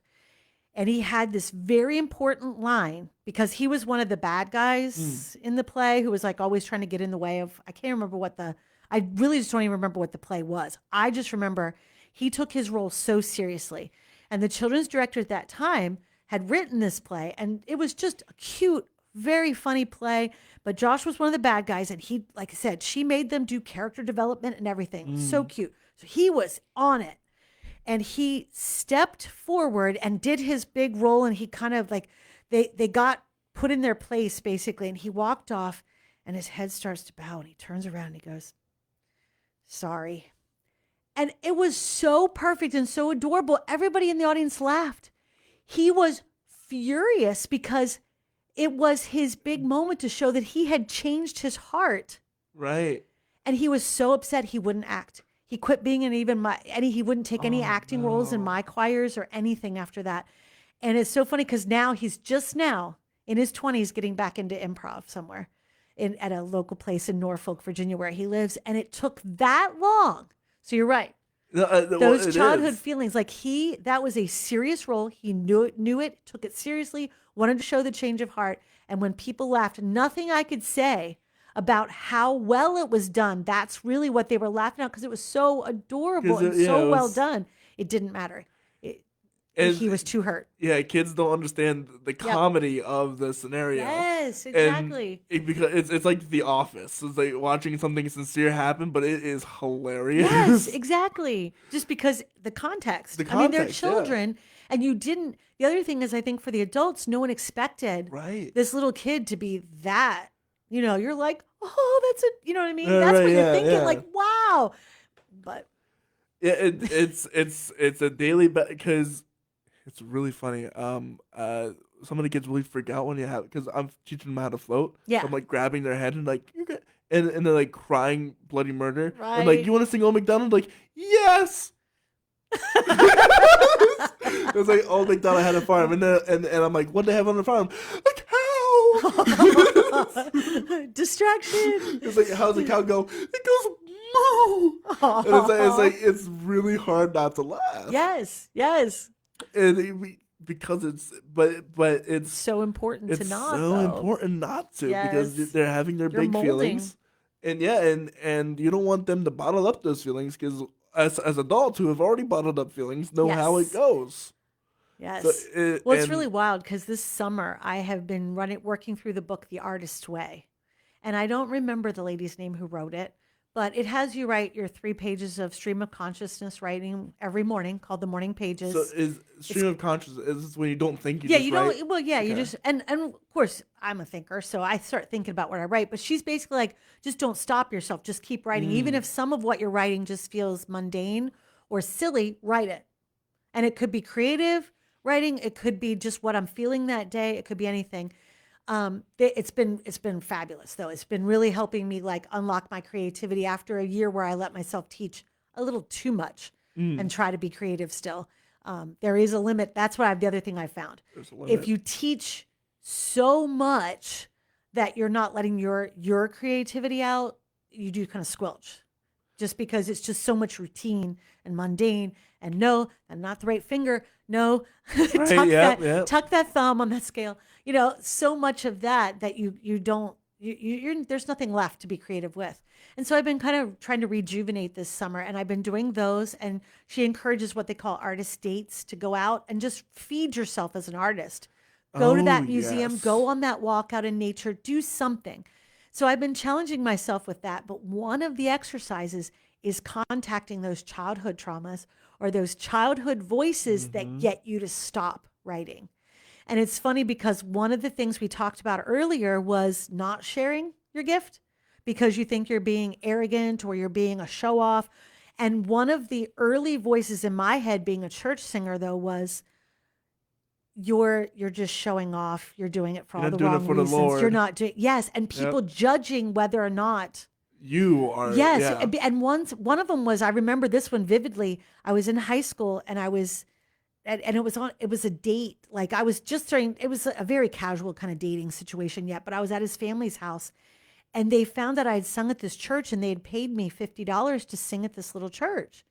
And he had this very important line because he was one of the bad guys in the play who was like always trying to get in the way of, I can't remember I really just don't even remember what the play was. I just remember he took his role so seriously. And the children's director at that time had written this play, and it was just a cute, very funny play. But Josh was one of the bad guys, and he, like I said, she made them do character development and everything. So cute. So he was on it. And he stepped forward and did his big role, and he kind of like they got put in their place basically, and he walked off, and his head starts to bow, and he turns around and he goes, "Sorry." And it was so perfect and so adorable. Everybody in the audience laughed. He was furious because it was his big moment to show that he had changed his heart. Right. And he was so upset he wouldn't act. He quit being he wouldn't take any acting roles in my choirs or anything after that. And it's so funny because now he's just now in his 20s getting back into improv somewhere at a local place in Norfolk, Virginia, where he lives. And it took that long. So you're right. Those childhood feelings, like that was a serious role. He knew it, took it seriously, wanted to show the change of heart. And when people laughed, nothing I could say about how well it was done. That's really what they were laughing at because it was so adorable and so well done. It didn't matter. He was too hurt. Yeah, kids don't understand the comedy of the scenario. Yes, exactly. Because it's like The Office. It's like watching something sincere happen, but it is hilarious. Yes, exactly. Just because the context. I mean, they're context, children, and you didn't. The other thing is, I think for the adults, no one expected this little kid to be that. You're like, oh, that's you know what I mean? That's what you're thinking, like, wow. But yeah, it's a daily because it's really funny. Some of the kids really freak out when you have because I'm teaching them how to float. Yeah. So I'm like grabbing their head and like and they're like crying bloody murder. Right. I'm like, you want to sing Old MacDonald? Like, yes. It was like Old MacDonald had a farm, and I'm like, what do they have on the farm? A cow. Distraction. It's like, how's the cow go? It goes moo. And it's really hard not to laugh. Yes. And because it's So important to not. It's so important not to because they're having their big molding. feelings, and and you don't want them to bottle up those feelings because as adults who have already bottled up feelings know how it goes. Yes. So It's really wild because this summer I have been working through the book The Artist's Way, and I don't remember the lady's name who wrote it, But it has you write your 3 pages of stream of consciousness writing every morning, called the morning pages. So is stream of consciousness, is this when you don't think, you Yeah, just you write? don't. Well, yeah, you Okay. just and of course I'm a thinker, so I start thinking about what I write. But she's basically like, just don't stop yourself. Just keep writing, even if some of what you're writing just feels mundane or silly. Write it, and it could be creative writing. It could be just what I'm feeling that day. It could be anything. It's been fabulous though. It's been really helping me like unlock my creativity after a year where I let myself teach a little too much and try to be creative still. There is a limit. That's the other thing I found. There's a limit. If you teach so much that you're not letting your creativity out, you do kind of squelch, just because it's just so much routine and mundane. And no, and not the right finger. No, tuck that thumb on that scale. So much of that you don't. You're there's nothing left to be creative with. And so I've been kind of trying to rejuvenate this summer, and I've been doing those. And she encourages what they call artist dates, to go out and just feed yourself as an artist. Go to that museum, yes. go on that walk out in nature, do something. So I've been challenging myself with that. But one of the exercises is contacting those childhood traumas or those childhood voices that get you to stop writing. And it's funny because one of the things we talked about earlier was not sharing your gift because you think you're being arrogant or you're being a show off. And one of the early voices in my head, being a church singer though, was you're just showing off. You're doing it for all the wrong reasons. Lord. You're not doing, yes. And people judging whether or not you are. Yes. Yeah. And one of them was, I remember this one vividly. I was in high school and it was a date. Like I was just starting, it was a very casual kind of dating situation yet, but I was at his family's house and they found that I had sung at this church and they had paid me $50 to sing at this little church.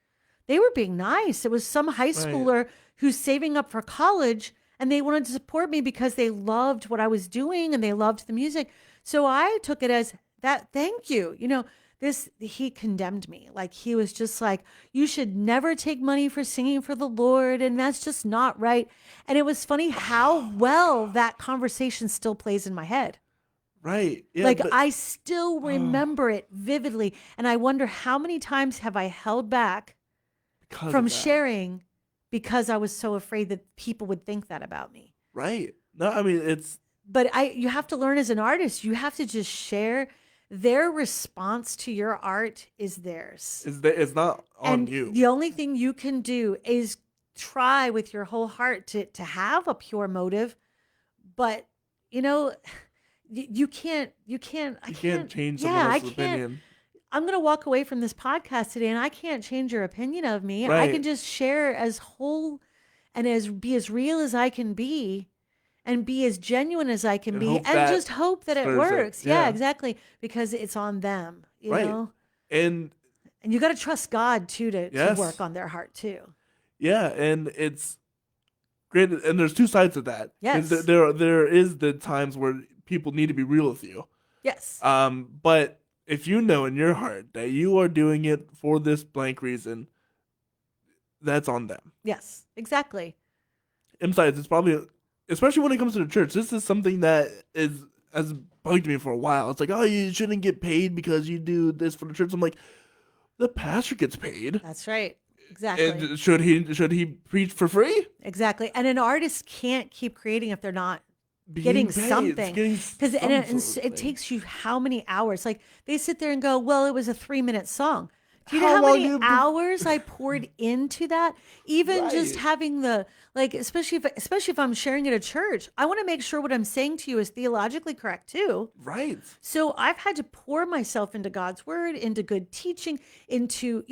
They were being nice. It was some high schooler who's saving up for college and they wanted to support me because they loved what I was doing and they loved the music. So I took it as that, thank you. He condemned me. Like he was just like, you should never take money for singing for the Lord. And that's just not right. And it was funny how well that conversation still plays in my head. Right. Yeah, I still remember it vividly. And I wonder how many times have I held back from sharing because I was so afraid that people would think that about me. Right. No, I mean, but you have to learn as an artist, you have to just share. Their response to your art is theirs. It's not on you. The only thing you can do is try with your whole heart to have a pure motive. But, you can't change someone else's opinion. I'm going to walk away from this podcast today and I can't change your opinion of me. Right. I can just share as whole and be as real as I can be. And be as genuine as I can be, and just hope that it works. Yeah, exactly. Because it's on them, you know. And you got to trust God too to work on their heart too. Yeah, and it's great. And there's two sides to that. Yes, there is the times where people need to be real with you. Yes. But if you know in your heart that you are doing it for this blank reason, that's on them. Yes, exactly. And besides, it's probably, especially when it comes to the church, this is something that has bugged me for a while. It's like, oh, you shouldn't get paid because you do this for the church. I'm like, the pastor gets paid. That's right. Exactly. And should he preach for free? Exactly. And an artist can't keep creating if they're not getting something. Because it takes you how many hours? Like they sit there and go, well, it was a 3-minute song. Do you know how many hours I poured into that? Even just having especially if I'm sharing at a church, I want to make sure what I'm saying to you is theologically correct too. Right. So I've had to pour myself into God's word, into good teaching, into,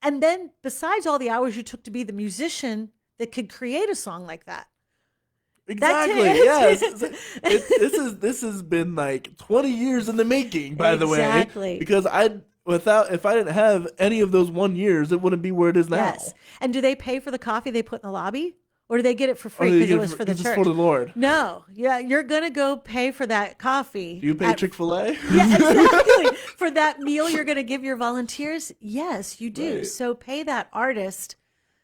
and then besides all the hours you took to be the musician that could create a song like that. Exactly. Yes. This has been like 20 years in the making, by the way. Exactly. Because if I didn't have any of those 1 years, it wouldn't be where it is now. Yes. And do they pay for the coffee they put in the lobby? Or do they get it for free because it was for the church? It's for the Lord. No. Yeah, you're going to go pay for that coffee. Do you pay Chick-fil-A? Yeah, exactly. For that meal you're going to give your volunteers? Yes, you do. Right. So pay that artist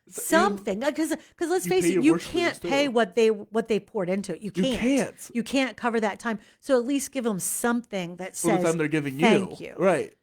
something. Because let's face it, you can't pay what they poured into it. You can't. You can't cover that time. So at least give them something that says, for the time they're giving you. Thank you. Right.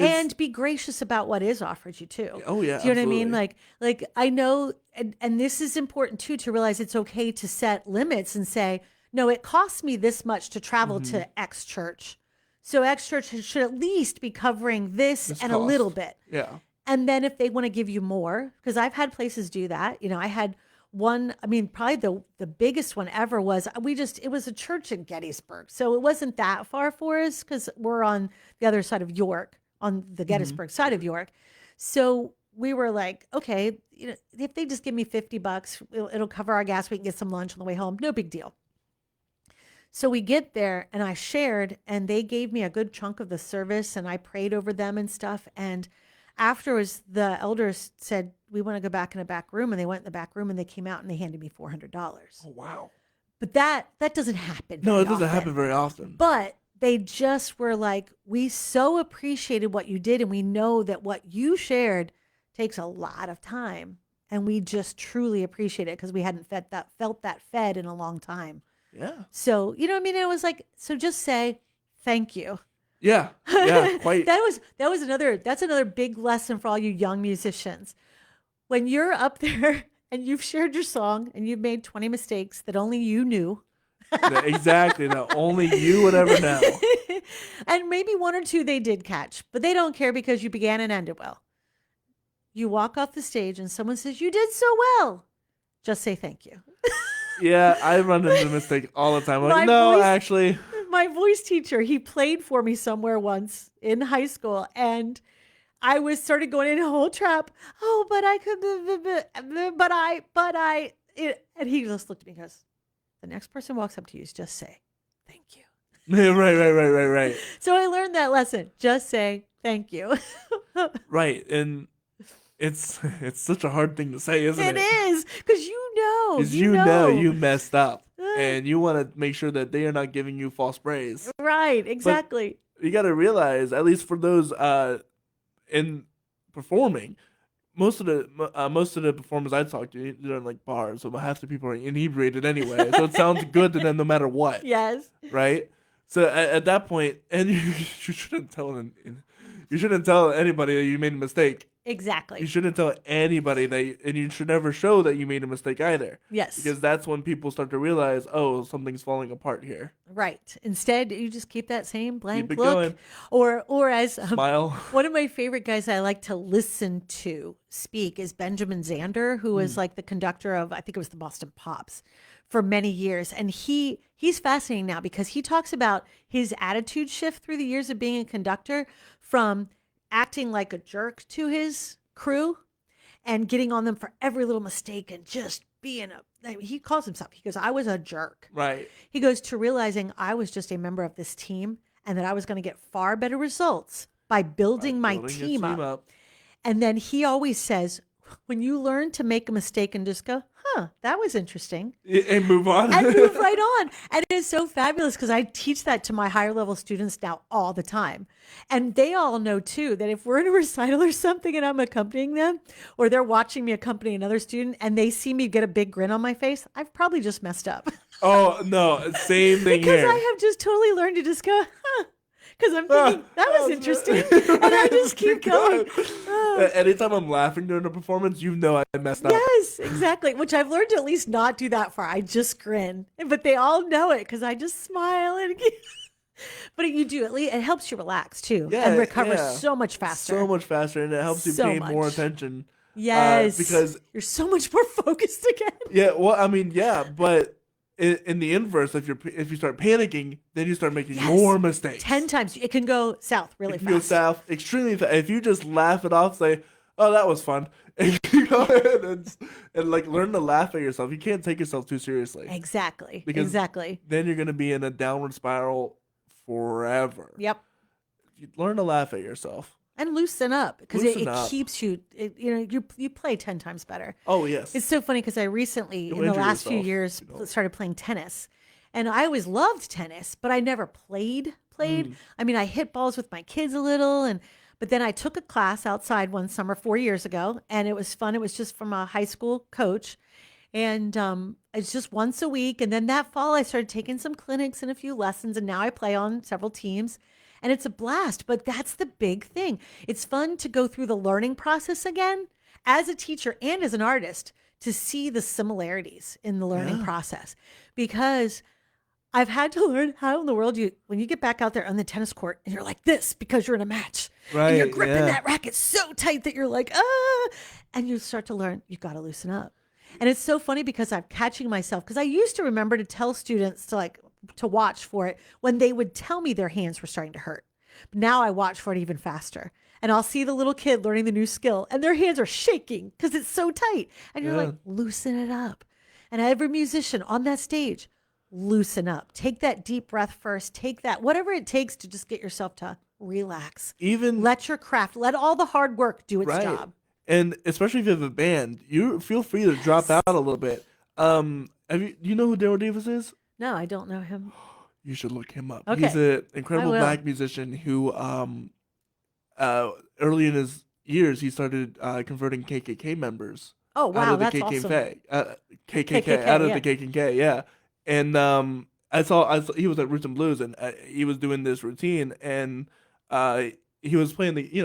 And be gracious about what is offered you too. Oh yeah. Do you know what I mean? absolutely. Like I know, and this is important too, to realize it's okay to set limits and say, no, it costs me this much to travel Mm-hmm. to X church. So X church should at least be covering this This and a little cost. bit. Yeah. And then if they want to give you more, because I've had places do that. I had one, I mean, probably the biggest one ever was it was a church in Gettysburg. So it wasn't that far for us because we're on the other side of York, on the Gettysburg side of York. So we were like, okay, if they just give me $50, it'll cover our gas. We can get some lunch on the way home. No big deal. So we get there and I shared, and they gave me a good chunk of the service, and I prayed over them and stuff. And afterwards, the elders said, we want to go back in a back room. And they went in the back room and they came out and they handed me $400. Oh wow. But that doesn't happen. No, very it doesn't often. happen very often. But they just were like, we so appreciated what you did. And we know that what you shared takes a lot of time. And we just truly appreciate it because we hadn't felt that fed in a long time. Yeah. So, you know what I mean? It was like, so just say thank you. Yeah. Yeah. Quite. That's another big lesson for all you young musicians. When you're up there and you've shared your song and you've made 20 mistakes that only you knew. Yeah, exactly. That only you would ever know. And maybe one or two they did catch, but they don't care because you began and ended well. You walk off the stage and someone says, you did so well. Just say thank you. Yeah, I run into the mistake all the time. I'm like, My no, voice- actually. My voice teacher, he played for me somewhere once in high school, and I started going in a whole trap. Oh, but I could, and he just looked at me and goes, the next person walks up to you, just say thank you. Right. So I learned that lesson. Just say thank you. Right. And it's such a hard thing to say, isn't it? It is, because you know. Because you know you messed up. And you want to make sure that they are not giving you false praise. Right, exactly. But you got to realize, at least for those in performing, most of the performers I talk to, they're in like bars, so half the people are inebriated anyway. So it sounds good to them no matter what. Yes. Right. So at that point, and you shouldn't tell anybody that you made a mistake. Exactly. You shouldn't tell anybody and you should never show that you made a mistake either. Yes. Because that's when people start to realize, oh, something's falling apart here. Right. Instead, you just keep that same blank Keep it look. going. Or as Smile. one of my favorite guys I like to listen to speak is Benjamin Zander, who was like the conductor of, I think it was the Boston Pops for many years. And he's fascinating now because he talks about his attitude shift through the years of being a conductor from acting like a jerk to his crew and getting on them for every little mistake and just being he calls himself, he goes, I was a jerk. Right. He goes to realizing I was just a member of this team and that I was going to get far better results by building my Building your team up. And then he always says, when you learn to make a mistake and just go, that was interesting. And move on. And move right on. And it is so fabulous because I teach that to my higher level students now all the time. And they all know too that if we're in a recital or something and I'm accompanying them, or they're watching me accompany another student and they see me get a big grin on my face, I've probably just messed up. Oh, no. Same thing because here. I have just totally learned to just go, because I'm thinking, that was interesting. And I just keep going. Anytime I'm laughing during a performance, you know I messed up. Yes, exactly. Which I've learned to at least not do that far. I just grin. But they all know it because I just smile. But you do, at least it helps you relax too. Yeah, and recover yeah. so much faster. So much faster, and it helps you So pay more much. attention. Yes. Because you're so much more focused again. yeah, well, I mean, yeah, but in the inverse, if you start panicking, then you start making more mistakes. 10 times. It can go south really It can fast. go south extremely fast. If you just laugh it off, say, "Oh, that was fun," and you go ahead and like learn to laugh at yourself. You can't take yourself too seriously. Exactly. Because exactly. Then you're gonna be in a downward spiral forever. Yep. You learn to laugh at yourself. And loosen up because Loosen it up. keeps you, you play 10 times better. Oh yes. It's so funny because I recently, You'll in the injure last few yourself, years, you know. started playing tennis. And I always loved tennis, but I never played. I mean, I hit balls with my kids a little, but then I took a class outside one summer 4 years ago, and it was fun. It was just from a high school coach. And it's just once a week. And then that fall, I started taking some clinics and a few lessons, and now I play on several teams. And it's a blast, but that's the big thing. It's fun to go through the learning process again as a teacher and as an artist to see the similarities in the learning process, because I've had to learn how in the world when you get back out there on the tennis court and you're like this because you're in a match, and you're gripping that racket so tight that you're like, and you start to learn, you got to loosen up. And it's so funny because I'm catching myself, because I used to remember to tell students to watch for it when they would tell me their hands were starting to hurt. But now I watch for it even faster. And I'll see the little kid learning the new skill and their hands are shaking because it's so tight. And you're like, loosen it up. And every musician on that stage, loosen up. Take that deep breath first. Take that, whatever it takes to just get yourself to relax. Even let your craft, let all the hard work do its job. And especially if you have a band, you feel free to drop out a little bit. Do you know who Daryl Davis is? No, I don't know him. You should look him up. Okay. He's an incredible black musician who, early in his years, he started converting KKK members. Oh wow, out of the that's KKK, awesome. KKK out of the KKK, yeah. And I saw he was at Roots and Blues, and he was doing this routine, and he was playing he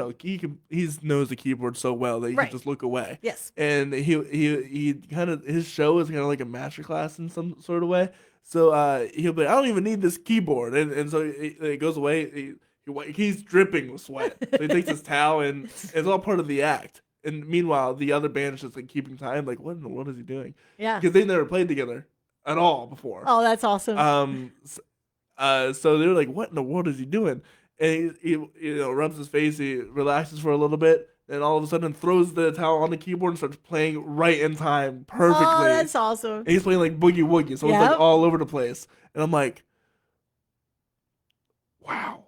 knows the keyboard so well that you can just look away. Yes. And he kind of, his show is kind of like a masterclass in some sort of way. So he'll be like, I don't even need this keyboard, and so it goes away. He's dripping with sweat. So he takes his towel, and it's all part of the act. And meanwhile, the other band is just like keeping time. Like, what in the world is he doing? Yeah. Because they never played together at all before. Oh, that's awesome. So they're like, what in the world is he doing? And he rubs his face. He relaxes for a little bit. Then all of a sudden throws the towel on the keyboard and starts playing right in time perfectly. Oh, that's awesome. And he's playing like Boogie Woogie. So it's like all over the place. And I'm like, wow.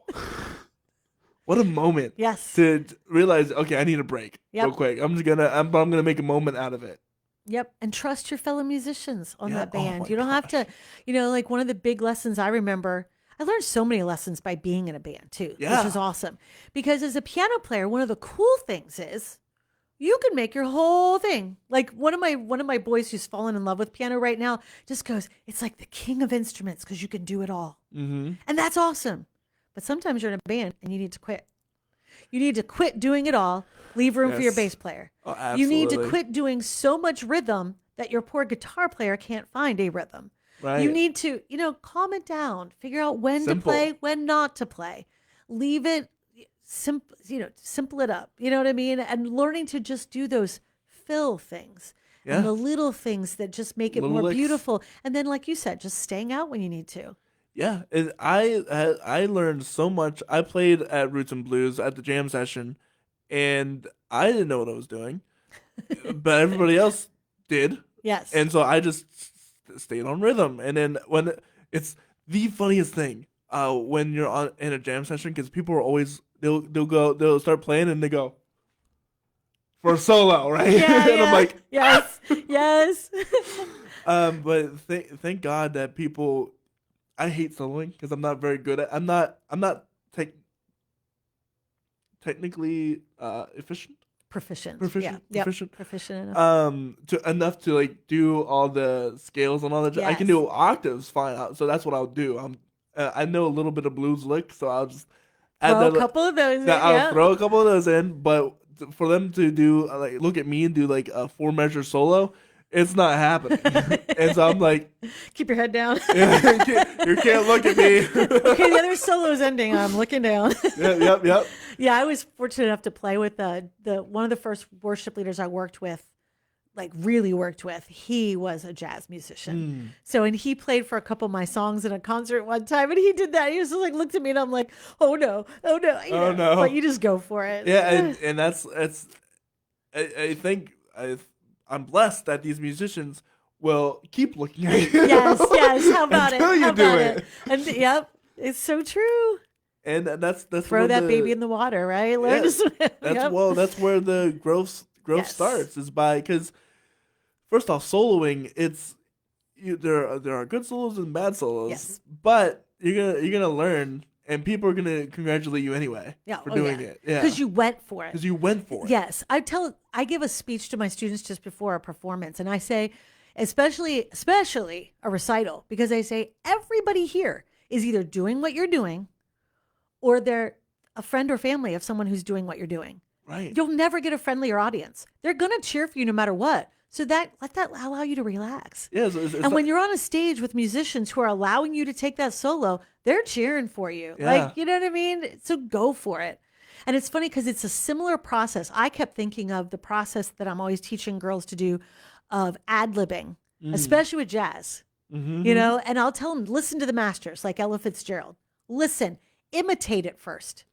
What a moment. Yes. To realize, okay, I need a break real quick. I'm gonna make a moment out of it. Yep. And trust your fellow musicians on that band. You don't have to, like one of the big lessons I remember, I learned so many lessons by being in a band too, which is awesome. Because as a piano player, one of the cool things is you can make your whole thing. Like one of my boys who's fallen in love with piano right now just goes, it's like the king of instruments because you can do it all. Mm-hmm. And that's awesome. But sometimes you're in a band and you need to quit. You need to quit doing it all. Leave room for your bass player. Oh, absolutely. You need to quit doing so much rhythm that your poor guitar player can't find a rhythm. Right. You need to, calm it down. Figure out when to play, when not to play. Leave it simple it up. You know what I mean? And learning to just do those fill things. And the little things that just make it more beautiful. And then, like you said, just staying out when you need to. Yeah, and I learned so much. I played at Roots and Blues at the jam session, and I didn't know what I was doing, but everybody else did. Yes. And so I just stayed on rhythm. And then when it's the funniest thing, when you're in a jam session, because people are always they'll start playing and they go for a solo, right? Yeah, and I'm like, yes, yes. But thank God that people. I hate soloing because I'm not very good at. I'm not technically efficient. Proficient. Proficient. Yeah. Proficient. Proficient enough. Enough to like do all the scales and all that. I can do octaves fine. So that's what I'll do. I know a little bit of blues lick, so I'll just throw a couple of those in. I'll throw a couple of those in, but for them to do look at me and do like a 4-measure solo. It's not happening. And so I'm like, keep your head down. You can't look at me. Okay, the other solo's ending. I'm looking down. Yep. Yeah, I was fortunate enough to play with the one of the first worship leaders I worked with, really worked with. He was a jazz musician. So, and he played for a couple of my songs in a concert one time, and he did that. He was just looked at me, and I'm like, oh no. No. But you just go for it. Yeah, and that's I think I'm blessed that these musicians will keep looking at you. Yes. How about it? Until you do it. And yep, it's so true. And that's throw that baby in the water, right? Learn to swim. That's where the growth starts is by, because first off, soloing, there are good solos and bad solos, but you're gonna learn. And people are going to congratulate you anyway for doing it. Yeah. Because you went for it. Yes. I give a speech to my students just before a performance. And I say, especially a recital, because I say, everybody here is either doing what you're doing or they're a friend or family of someone who's doing what you're doing. Right. You'll never get a friendlier audience. They're going to cheer for you no matter what. So let that allow you to relax. Yeah. So it's And when you're on a stage with musicians who are allowing you to take that solo, they're cheering for you. Yeah. Like, you know what I mean? So go for it. And it's funny because it's a similar process. I kept thinking of the process that I'm always teaching girls to do of ad-libbing, especially with jazz, you know, and I'll tell them, listen to the masters like Ella Fitzgerald. Listen, imitate it first.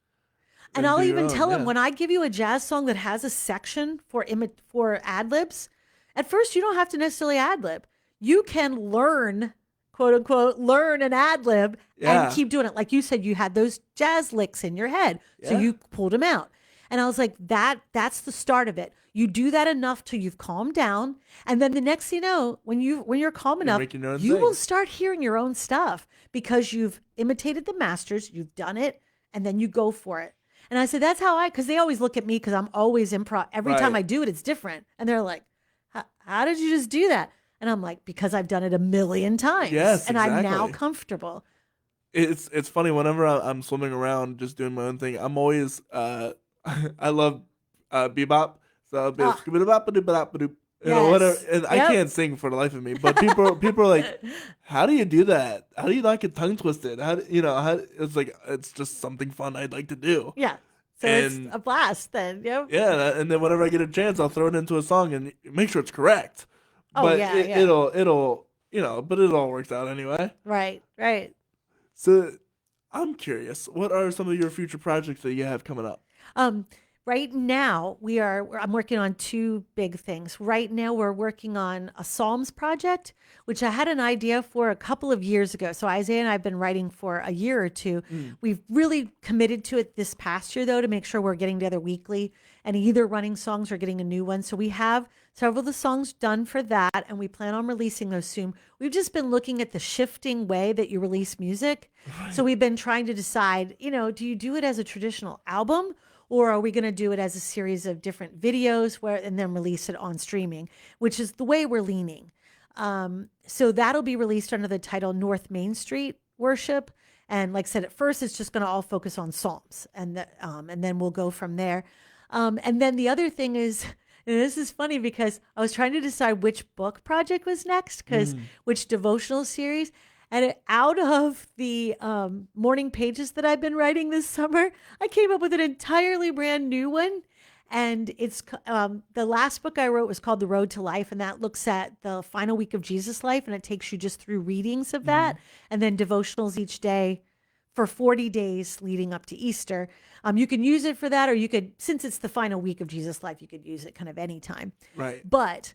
And I'll even tell them when I give you a jazz song that has a section for ad-libs, at first you don't have to necessarily ad-lib. You can learn, quote unquote, learn an ad-lib and keep doing it. Like you said, you had those jazz licks in your head. So you pulled them out. And I was like, that's the start of it. You do that enough till you've calmed down. And then the next thing you know, when you're calm enough, you will start hearing your own stuff because you've imitated the masters, you've done it, and then you go for it. And I said, that's how because they always look at me because I'm always improv. Every time I do it, it's different. And they're like, how did you just do that? And I'm like, because I've done it a million times. Yes, and exactly. I'm now comfortable. It's funny whenever I'm swimming around just doing my own thing. I'm always I love bebop. So I'll be whatever. And I can't sing for the life of me. But people are like, how do you do that? How do you not get tongue twisted? It's like it's just something fun I'd like to do. Yeah. So it's a blast then. Yep. Yeah, and then whenever I get a chance, I'll throw it into a song and make sure it's correct. But it'll but it all works out anyway. Right. So I'm curious, what are some of your future projects that you have coming up? Right now I'm working on two big things. Right now we're working on a Psalms project, which I had an idea for a couple of years ago. So Isaiah and I have been writing for a year or two. We've really committed to it this past year though, to make sure we're getting together weekly and either running songs or getting a new one. So we have several of the songs done for that and we plan on releasing those soon. We've just been looking at the shifting way that you release music. Right. So we've been trying to decide, do you do it as a traditional album? Or are we going to do it as a series of different videos and then release it on streaming, which is the way we're leaning. So that'll be released under the title North Main Street Worship. And like I said, at first, it's just going to all focus on Psalms. And then we'll go from there. And then the other thing is, and this is funny because I was trying to decide which book project was next, which devotional series. And out of the morning pages that I've been writing this summer, I came up with an entirely brand new one. And it's the last book I wrote was called The Road to Life. And that looks at the final week of Jesus' life. And it takes you just through readings of that. And then devotionals each day for 40 days leading up to Easter. You can use it for that, or you could, since it's the final week of Jesus' life, you could use it kind of anytime. Right. But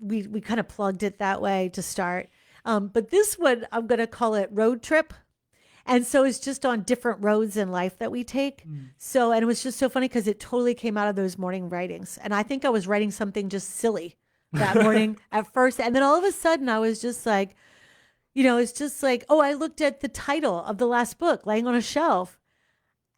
we kind of plugged it that way to start. But this one, I'm going to call it Road Trip. And so it's just on different roads in life that we take. So, and it was just so funny because it totally came out of those morning writings. And I think I was writing something just silly that morning at first. And then all of a sudden I was just like, it's just like, I looked at the title of the last book laying on a shelf.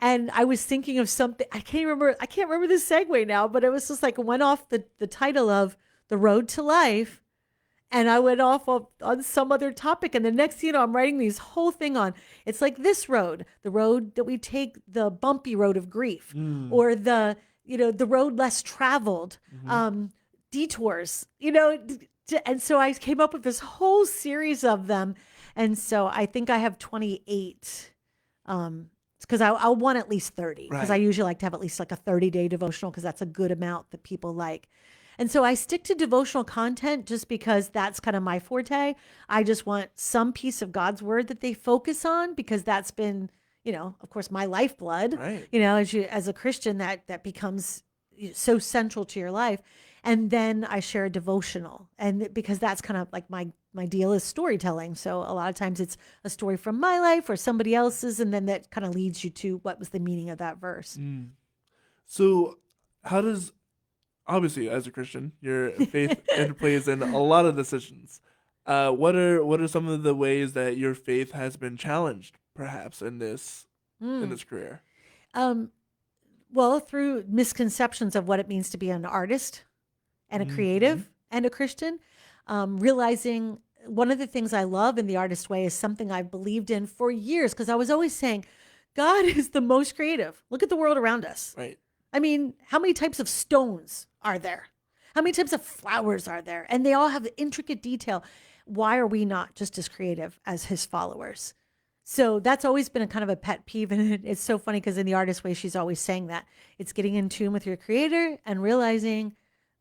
And I was thinking of something, I can't remember the segue now, but it was just like, went off the title of The Road to Life. And I went off on some other topic. And the next thing you know, I'm writing these whole thing on, it's like this road, the road that we take, the bumpy road of grief, or the road less traveled, detours, and so I came up with this whole series of them. And so I think I have 28, because I'll want at least 30, because I usually like to have at least like a 30-day devotional, because that's a good amount that people like. And so I stick to devotional content just because that's kind of my forte. I just want some piece of God's word that they focus on, because that's been, of course, my lifeblood. Right. As a Christian, that becomes so central to your life. And then I share a devotional, and because that's kind of like my deal is storytelling. So a lot of times it's a story from my life or somebody else's, and then that kind of leads you to what was the meaning of that verse. So how does, obviously, as a Christian, your faith interplays in a lot of decisions. What are some of the ways that your faith has been challenged, perhaps, in this career? Well, through misconceptions of what it means to be an artist and a creative and a Christian, realizing one of the things I love in the artist way is something I've believed in for years, because I was always saying, God is the most creative. Look at the world around us. Right. I mean, how many types of stones are there? How many types of flowers are there? And they all have intricate detail. Why are we not just as creative as his followers? So that's always been a kind of a pet peeve. And it's so funny because in the Artist Way, she's always saying that it's getting in tune with your creator and realizing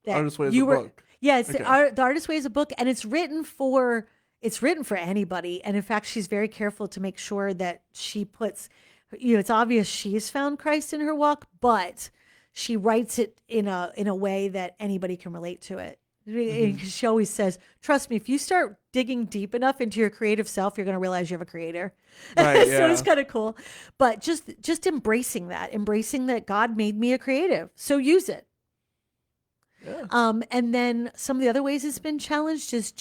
that Artist Way is a book. Yeah, it's Okay. the Artist Way is a book, and it's written for anybody. And in fact, she's very careful to make sure that she puts, it's obvious she's found Christ in her walk, but she writes it in a way that anybody can relate to it. She always says, trust me, if you start digging deep enough into your creative self, you're going to realize you have a creator. Right, So it's kind of cool. But just embracing that God made me a creative. So use it. Yeah. And then some of the other ways it's been challenged is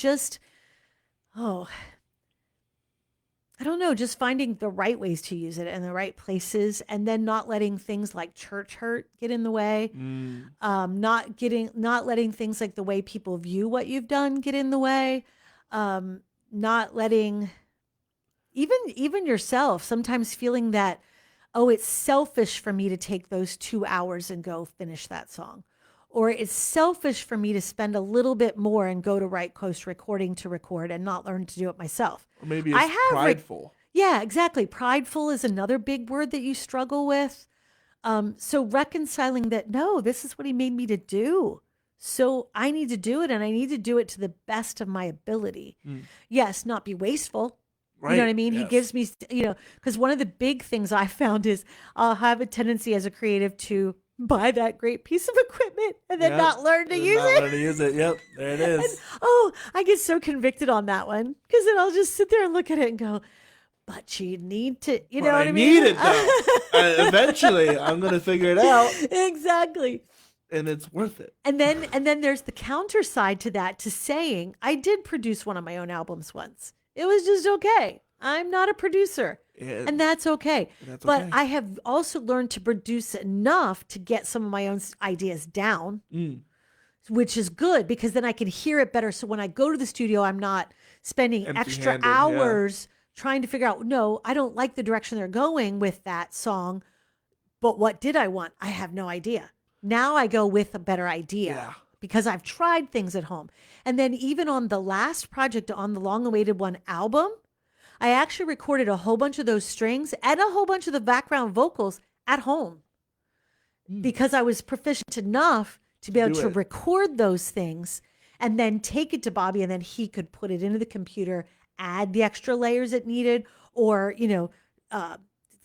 I don't know, just finding the right ways to use it in the right places, and then not letting things like church hurt get in the way. Not letting things like the way people view what you've done get in the way. Not letting even yourself sometimes feeling that, oh, it's selfish for me to take those 2 hours and go finish that song. Or it's selfish for me to spend a little bit more and go to Right Coast Recording to record and not learn to do it myself. Or maybe it's prideful. Yeah, exactly. Prideful is another big word that you struggle with. So reconciling that, no, this is what he made me to do. So I need to do it, and I need to do it to the best of my ability. Yes, not be wasteful. Right. You know what I mean? Yes. He gives me, because one of the big things I found is I'll have a tendency as a creative to buy that great piece of equipment and then not learn to use it. Learn to use it. Yep, there it is. I get so convicted on that one, because then I'll just sit there and look at it and go, but you need to, you know what I mean? Need it though. Eventually, I'm gonna figure it out, Exactly. and it's worth it. And then there's the counter side to that, to saying, I did produce one of my own albums once. It was just okay. I'm not a producer. Yeah, And that's okay. But okay. I have also learned to produce enough to get some of my own ideas down, which is good, because then I can hear it better. So when I go to the studio, I'm not spending extra Empty-handed, hours trying to figure out, no, I don't like the direction they're going with that song. But what did I want? I have no idea. Now I go with a better idea because I've tried things at home. And then even on the last project, on the Long Awaited One album, I actually recorded a whole bunch of those strings and a whole bunch of the background vocals at home because I was proficient enough to be able to record those things and then take it to Bobby, and then he could put it into the computer, add the extra layers it needed, or,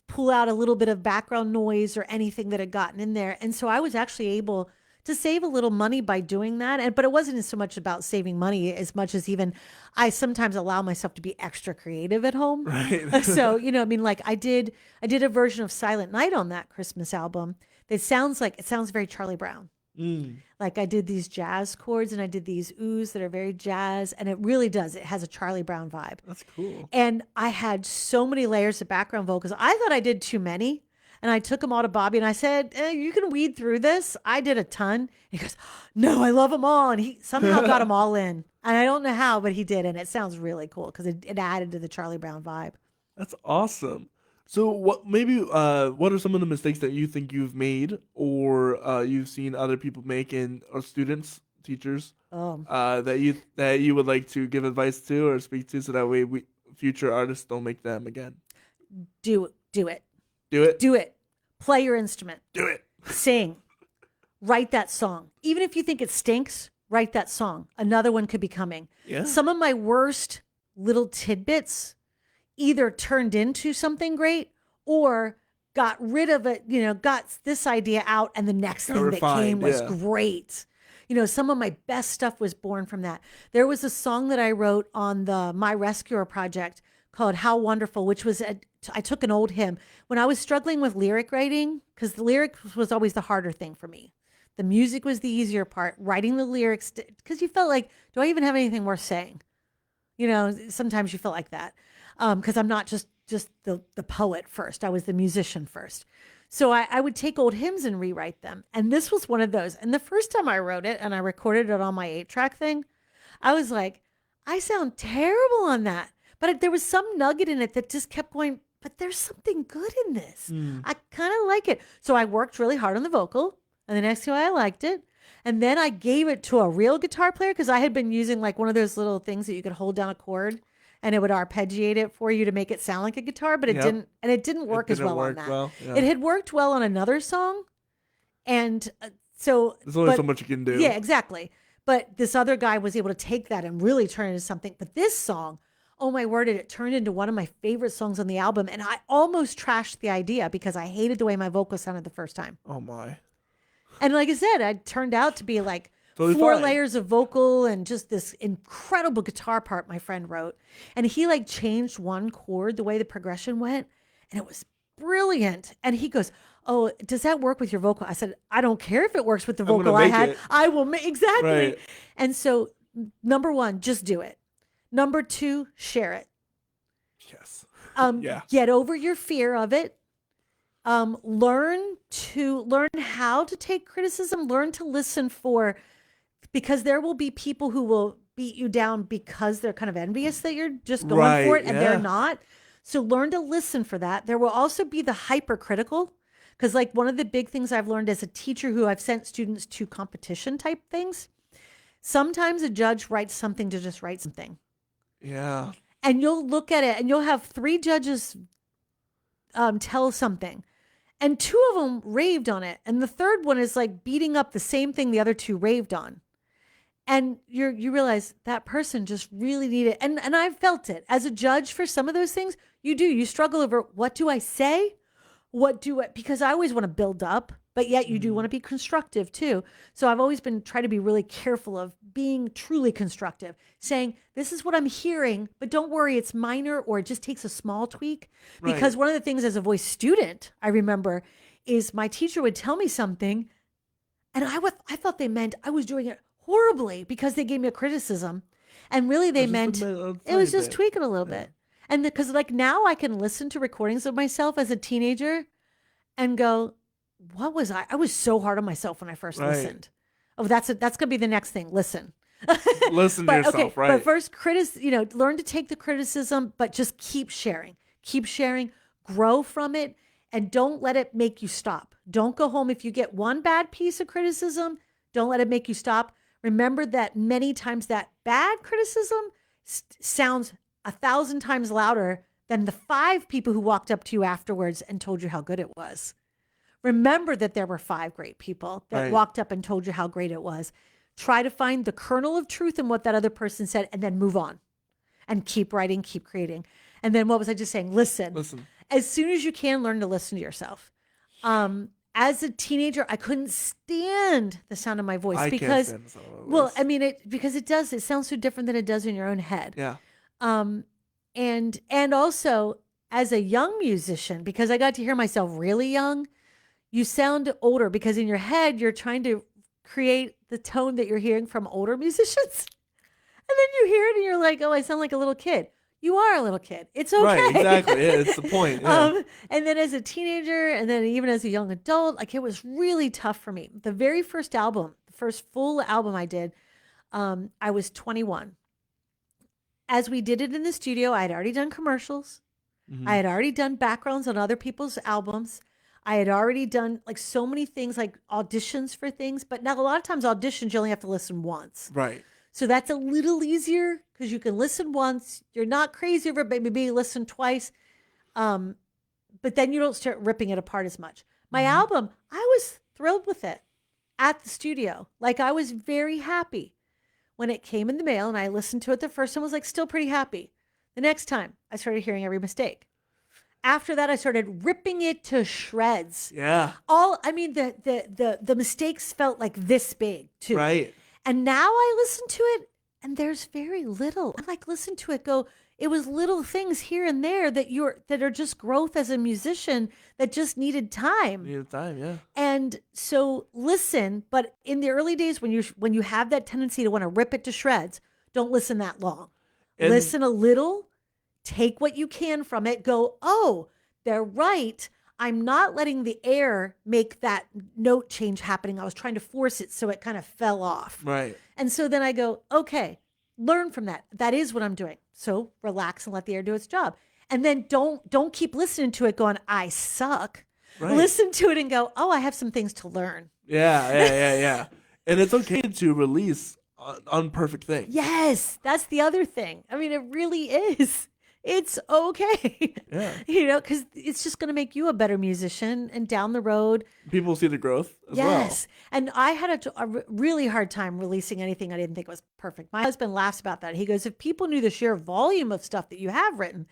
pull out a little bit of background noise or anything that had gotten in there. And so I was actually able to save a little money by doing that. But it wasn't so much about saving money as much as even I sometimes allow myself to be extra creative at home. Right. So, like I did a version of Silent Night on that Christmas album that sounds very Charlie Brown. Like I did these jazz chords and I did these oohs that are very jazz, and it really does. It has a Charlie Brown vibe. That's cool. And I had so many layers of background vocals. I thought I did too many. And I took them all to Bobby and I said, you can weed through this. I did a ton. And he goes, no, I love them all. And he somehow got them all in. And I don't know how, but he did. And it sounds really cool because it added to the Charlie Brown vibe. That's awesome. So what are some of the mistakes that you think you've made or you've seen other people make or students, teachers, that you would like to give advice to or speak to, so that way future artists don't make them again? Do it. Do it. Do it. Play your instrument. Do it. Sing. Write that song. Even if you think it stinks, write that song. Another one could be coming. Yeah. Some of my worst little tidbits either turned into something great or got rid of it, got this idea out, and the next thing that came was great. Some of my best stuff was born from that. There was a song that I wrote on the My Rescuer project called How Wonderful, which was I took an old hymn. When I was struggling with lyric writing, because the lyrics was always the harder thing for me. The music was the easier part. Writing the lyrics, because you felt like, do I even have anything worth saying? Sometimes you feel like that. Because I'm not just the poet first. I was the musician first. So I would take old hymns and rewrite them. And this was one of those. And the first time I wrote it and I recorded it on my 8-track thing, I was like, I sound terrible on that. But there was some nugget in it that just kept going, but there's something good in this. I kind of like it. So I worked really hard on the vocal, and the next thing I liked it. And then I gave it to a real guitar player because I had been using like one of those little things that you could hold down a chord and it would arpeggiate it for you to make it sound like a guitar, but it didn't, and it didn't work as well on that. Well, yeah. It had worked well on another song. And so there's only so much you can do. Yeah, exactly. But this other guy was able to take that and really turn it into something. But this song, oh my word, it turned into one of my favorite songs on the album. And I almost trashed the idea because I hated the way my vocal sounded the first time. Oh my. And like I said, it turned out to be like totally 4 fine. layers of vocal and just this incredible guitar part my friend wrote. And he like changed one chord the way the progression went. And it was brilliant. And he goes, oh, does that work with your vocal? I said, I don't care if it works with the vocal I had. I will make exactly. Right. And so number 1, just do it. Number 2, share it. Yes. Get over your fear of it. Learn how to take criticism, learn to listen because there will be people who will beat you down because they're kind of envious that you're just going for it and they're not. So learn to listen for that. There will also be the hypercritical, because like one of the big things I've learned as a teacher who I've sent students to competition type things, sometimes a judge writes something to just write something. Yeah. And you'll look at it and you'll have 3 judges tell something. And 2 of them raved on it. And the third one is like beating up the same thing the other 2 raved on. And you realize that person just really needed, and I've felt it as a judge for some of those things. You struggle over, what do I say? Because I always want to build up, but yet you do want to be constructive too. So I've always been trying to be really careful of being truly constructive, saying, this is what I'm hearing, but don't worry, it's minor or it just takes a small tweak. Because one of the things as a voice student, I remember, is my teacher would tell me something and I thought they meant I was doing it horribly because they gave me a criticism. And really they meant it was just tweaking a little bit. And because like now I can listen to recordings of myself as a teenager and go, what was I? I was so hard on myself when I first listened. Oh, that's going to be the next thing. Listen. Listen to yourself, okay, right? But first, learn to take the criticism, but just keep sharing, grow from it, and don't let it make you stop. Don't go home. If you get one bad piece of criticism, don't let it make you stop. Remember that many times that bad criticism sounds 1,000 times louder than the 5 people who walked up to you afterwards and told you how good it was. Remember that there were 5 great people that walked up and told you how great it was. Try to find the kernel of truth in what that other person said and then move on and keep writing, keep creating. And then what was I just saying? Listen. As soon as you can, learn to listen to yourself. As a teenager, I couldn't stand the sound of my voice because it sounds so different than it does in your own head. Yeah. And also as a young musician, because I got to hear myself really young, you sound older because in your head, you're trying to create the tone that you're hearing from older musicians. And then you hear it and you're like, oh, I sound like a little kid. You are a little kid. It's okay. Right, exactly. Yeah, it's the point. Yeah. And then as a teenager and then even as a young adult, like it was really tough for me. The very first album, the first full album I did, I was 21. As we did it in the studio, I had already done commercials. Mm-hmm. I had already done backgrounds on other people's albums. I had already done like so many things, like auditions for things. But now a lot of times auditions, you only have to listen once. Right. So that's a little easier because you can listen once. You're not crazy over it, maybe listen twice. But then you don't start ripping it apart as much. My album, I was thrilled with it at the studio. Like I was very happy when it came in the mail and I listened to it the first time, I was like still pretty happy. The next time I started hearing every mistake. After that, I started ripping it to shreds. Yeah. The mistakes felt like this big too. Right. And now I listen to it and there's very little. I like listen to it go, it was little things here and there that are just growth as a musician that just needed time. Yeah. And so listen, but in the early days when you have that tendency to want to rip it to shreds, don't listen that long. And listen a little, take what you can from it, go, oh, they're right. I'm not letting the air make that note change happening. I was trying to force it so it kind of fell off. Right. And so then I go, okay, learn from that. That is what I'm doing. So relax and let the air do its job. And then don't keep listening to it going, I suck. Right. Listen to it and go, oh, I have some things to learn. Yeah. And it's okay to release unperfect things. Yes, that's the other thing. I mean, it really is. It's okay. Yeah. Because it's just going to make you a better musician. And down the road, people see the growth as well. Yes. And I had a really hard time releasing anything I didn't think was perfect. My husband laughs about that. He goes, if people knew the sheer volume of stuff that you have written,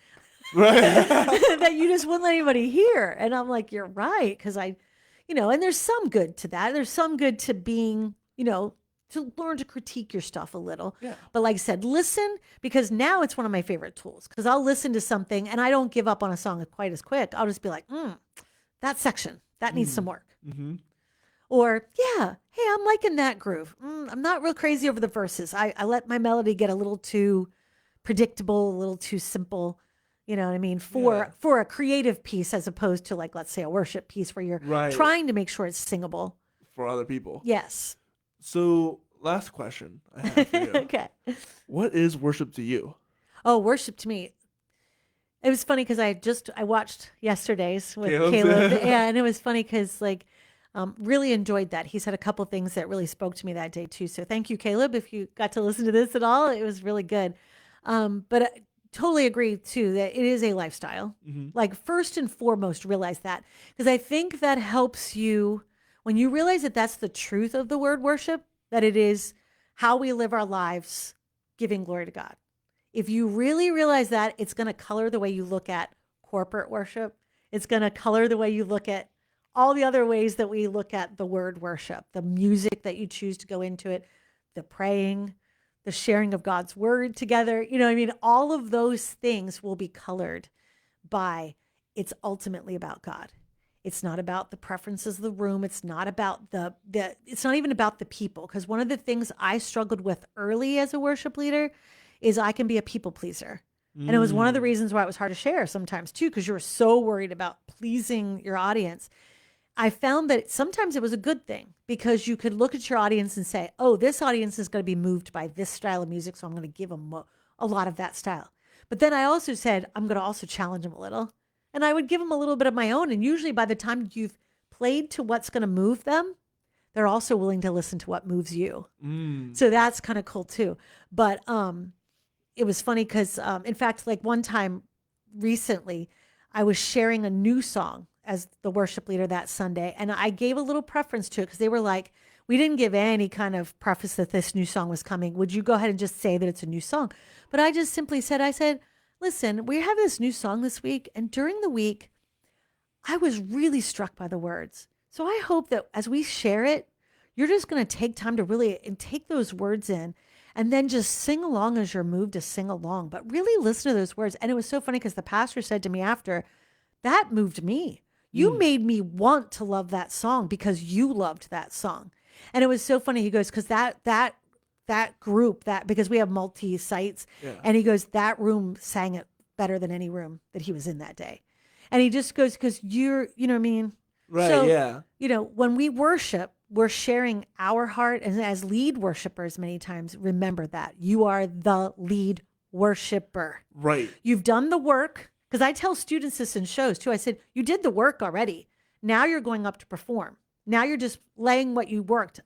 right, that you just wouldn't let anybody hear. And I'm like, you're right. Because and there's some good to that. There's some good to being, to learn to critique your stuff a little. Yeah. But like I said, listen, because now it's one of my favorite tools. Because I'll listen to something and I don't give up on a song quite as quick. I'll just be like, that section, that needs some work. Mm-hmm. Or, yeah, hey, I'm liking that groove. I'm not real crazy over the verses. I let my melody get a little too predictable, a little too simple. You know what I mean? For a creative piece as opposed to, like, let's say a worship piece where you're trying to make sure it's singable. For other people. Yes. So, last question I have for you. Okay. What is worship to you? Oh, worship to me. It was funny because I watched yesterday's with Caleb. Yeah, and it was funny because, like, really enjoyed that. He said a couple things that really spoke to me that day too. So thank you, Caleb, if you got to listen to this at all. It was really good. But I totally agree too that it is a lifestyle. Mm-hmm. Like, first and foremost, realize that, because I think that helps you when you realize that that's the truth of the word worship, that it is how we live our lives giving glory to God. If you really realize that, it's going to color the way you look at corporate worship. It's going to color the way you look at all the other ways that we look at the word worship, the music that you choose to go into it, the praying, the sharing of God's word together. All of those things will be colored by it's ultimately about God. It's not about the preferences of the room. It's not about it's not even about the people. Because one of the things I struggled with early as a worship leader is I can be a people pleaser. And it was one of the reasons why it was hard to share sometimes too, because you were so worried about pleasing your audience. I found that sometimes it was a good thing because you could look at your audience and say, oh, this audience is going to be moved by this style of music, so I'm going to give them a lot of that style. But then I also said, I'm going to also challenge them a little. And I would give them a little bit of my own. And usually by the time you've played to what's going to move them, they're also willing to listen to what moves you. So that's kind of cool too. But it was funny because, in fact, like one time recently, I was sharing a new song as the worship leader that Sunday. And I gave a little preference to it because they were like, we didn't give any kind of preface that this new song was coming. Would you go ahead and just say that it's a new song? But I just simply said, listen, we have this new song this week. And during the week, I was really struck by the words. So I hope that as we share it, you're just going to take time to really take those words in and then just sing along as you're moved to sing along. But really listen to those words. And it was so funny because the pastor said to me after, that moved me. You made me want to love that song because you loved that song. And it was so funny. He goes, because that group, because we have multi-sites, and he goes, that room sang it better than any room that he was in that day. And he just goes, because you're, you know what I mean? Right, so, yeah. When we worship, we're sharing our heart. And as lead worshipers, many times, remember that. You are the lead worshiper. Right. You've done the work. Because I tell students this in shows too. I said, you did the work already. Now you're going up to perform. Now you're just laying what you worked.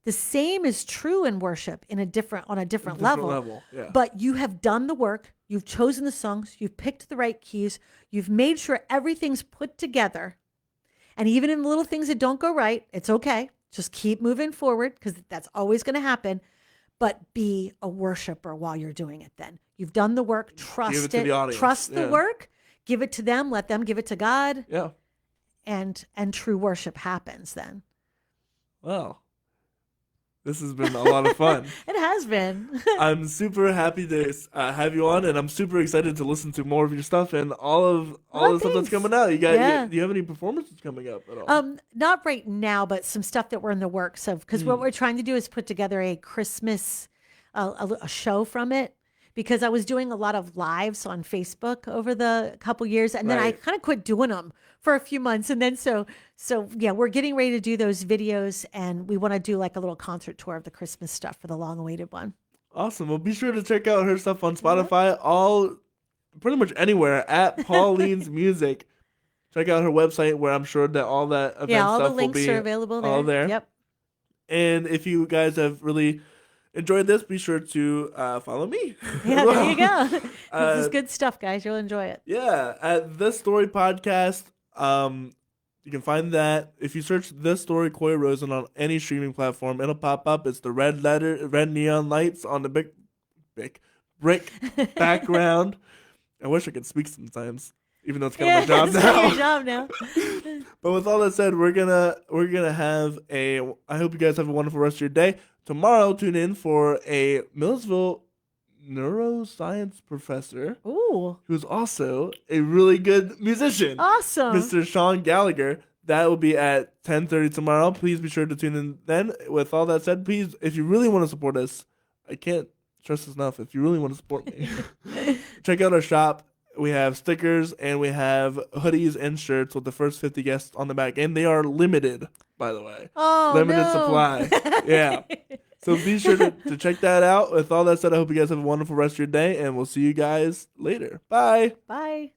The same is true in worship on a different level. Yeah. But you have done the work. You've chosen the songs. You've picked the right keys. You've made sure everything's put together. And even in the little things that don't go right, it's okay. Just keep moving forward because that's always going to happen. But be a worshiper while you're doing it then. You've done the work. Trust it. Trust the work. Give it to them. Let them give it to God. Yeah. And true worship happens then. Well, this has been a lot of fun. It has been. I'm super happy to have you on, and I'm super excited to listen to more of your stuff and all the stuff that's coming out. Do you have any performances coming up at all? Not right now, but some stuff that we're in the works of. Because what we're trying to do is put together a Christmas a show from it. Because I was doing a lot of lives on Facebook over the couple years, and then I kind of quit doing them for a few months. And then so yeah, we're getting ready to do those videos, and we want to do like a little concert tour of the Christmas stuff for the long-awaited one. Awesome. Well, be sure to check out her stuff on Spotify. All pretty much anywhere at Pauline's Music. Check out her website where I'm sure that all that event Yeah, all stuff the links will be are available there. all there. Yep. And if you guys have really enjoyed this, be sure to follow me. Yeah, there you go. This is Uh, good stuff, guys. You'll enjoy it. Yeah, at This Story Podcast, you can find that if you search This Story Coy Rosen on any streaming platform, it'll pop up. It's the red neon lights on the big brick background. I wish I could speak sometimes, even though it's kind of my job it's now. your job now. But with all that said, we're gonna have a. I hope you guys have a wonderful rest of your day. Tomorrow, tune in for a Millersville neuroscience professor Ooh, who's also a really good musician, awesome. Mr. Sean Gallagher. That will be at 10:30 tomorrow. Please be sure to tune in then. With all that said, please, if you really want to support us, I can't stress this enough. If you really want to support me, check out our shop. We have stickers and we have hoodies and shirts with the first 50 guests on the back. And they are limited, by the way. Oh, Limited no. supply. Yeah. So be sure to check that out. With all that said, I hope you guys have a wonderful rest of your day. And we'll see you guys later. Bye. Bye.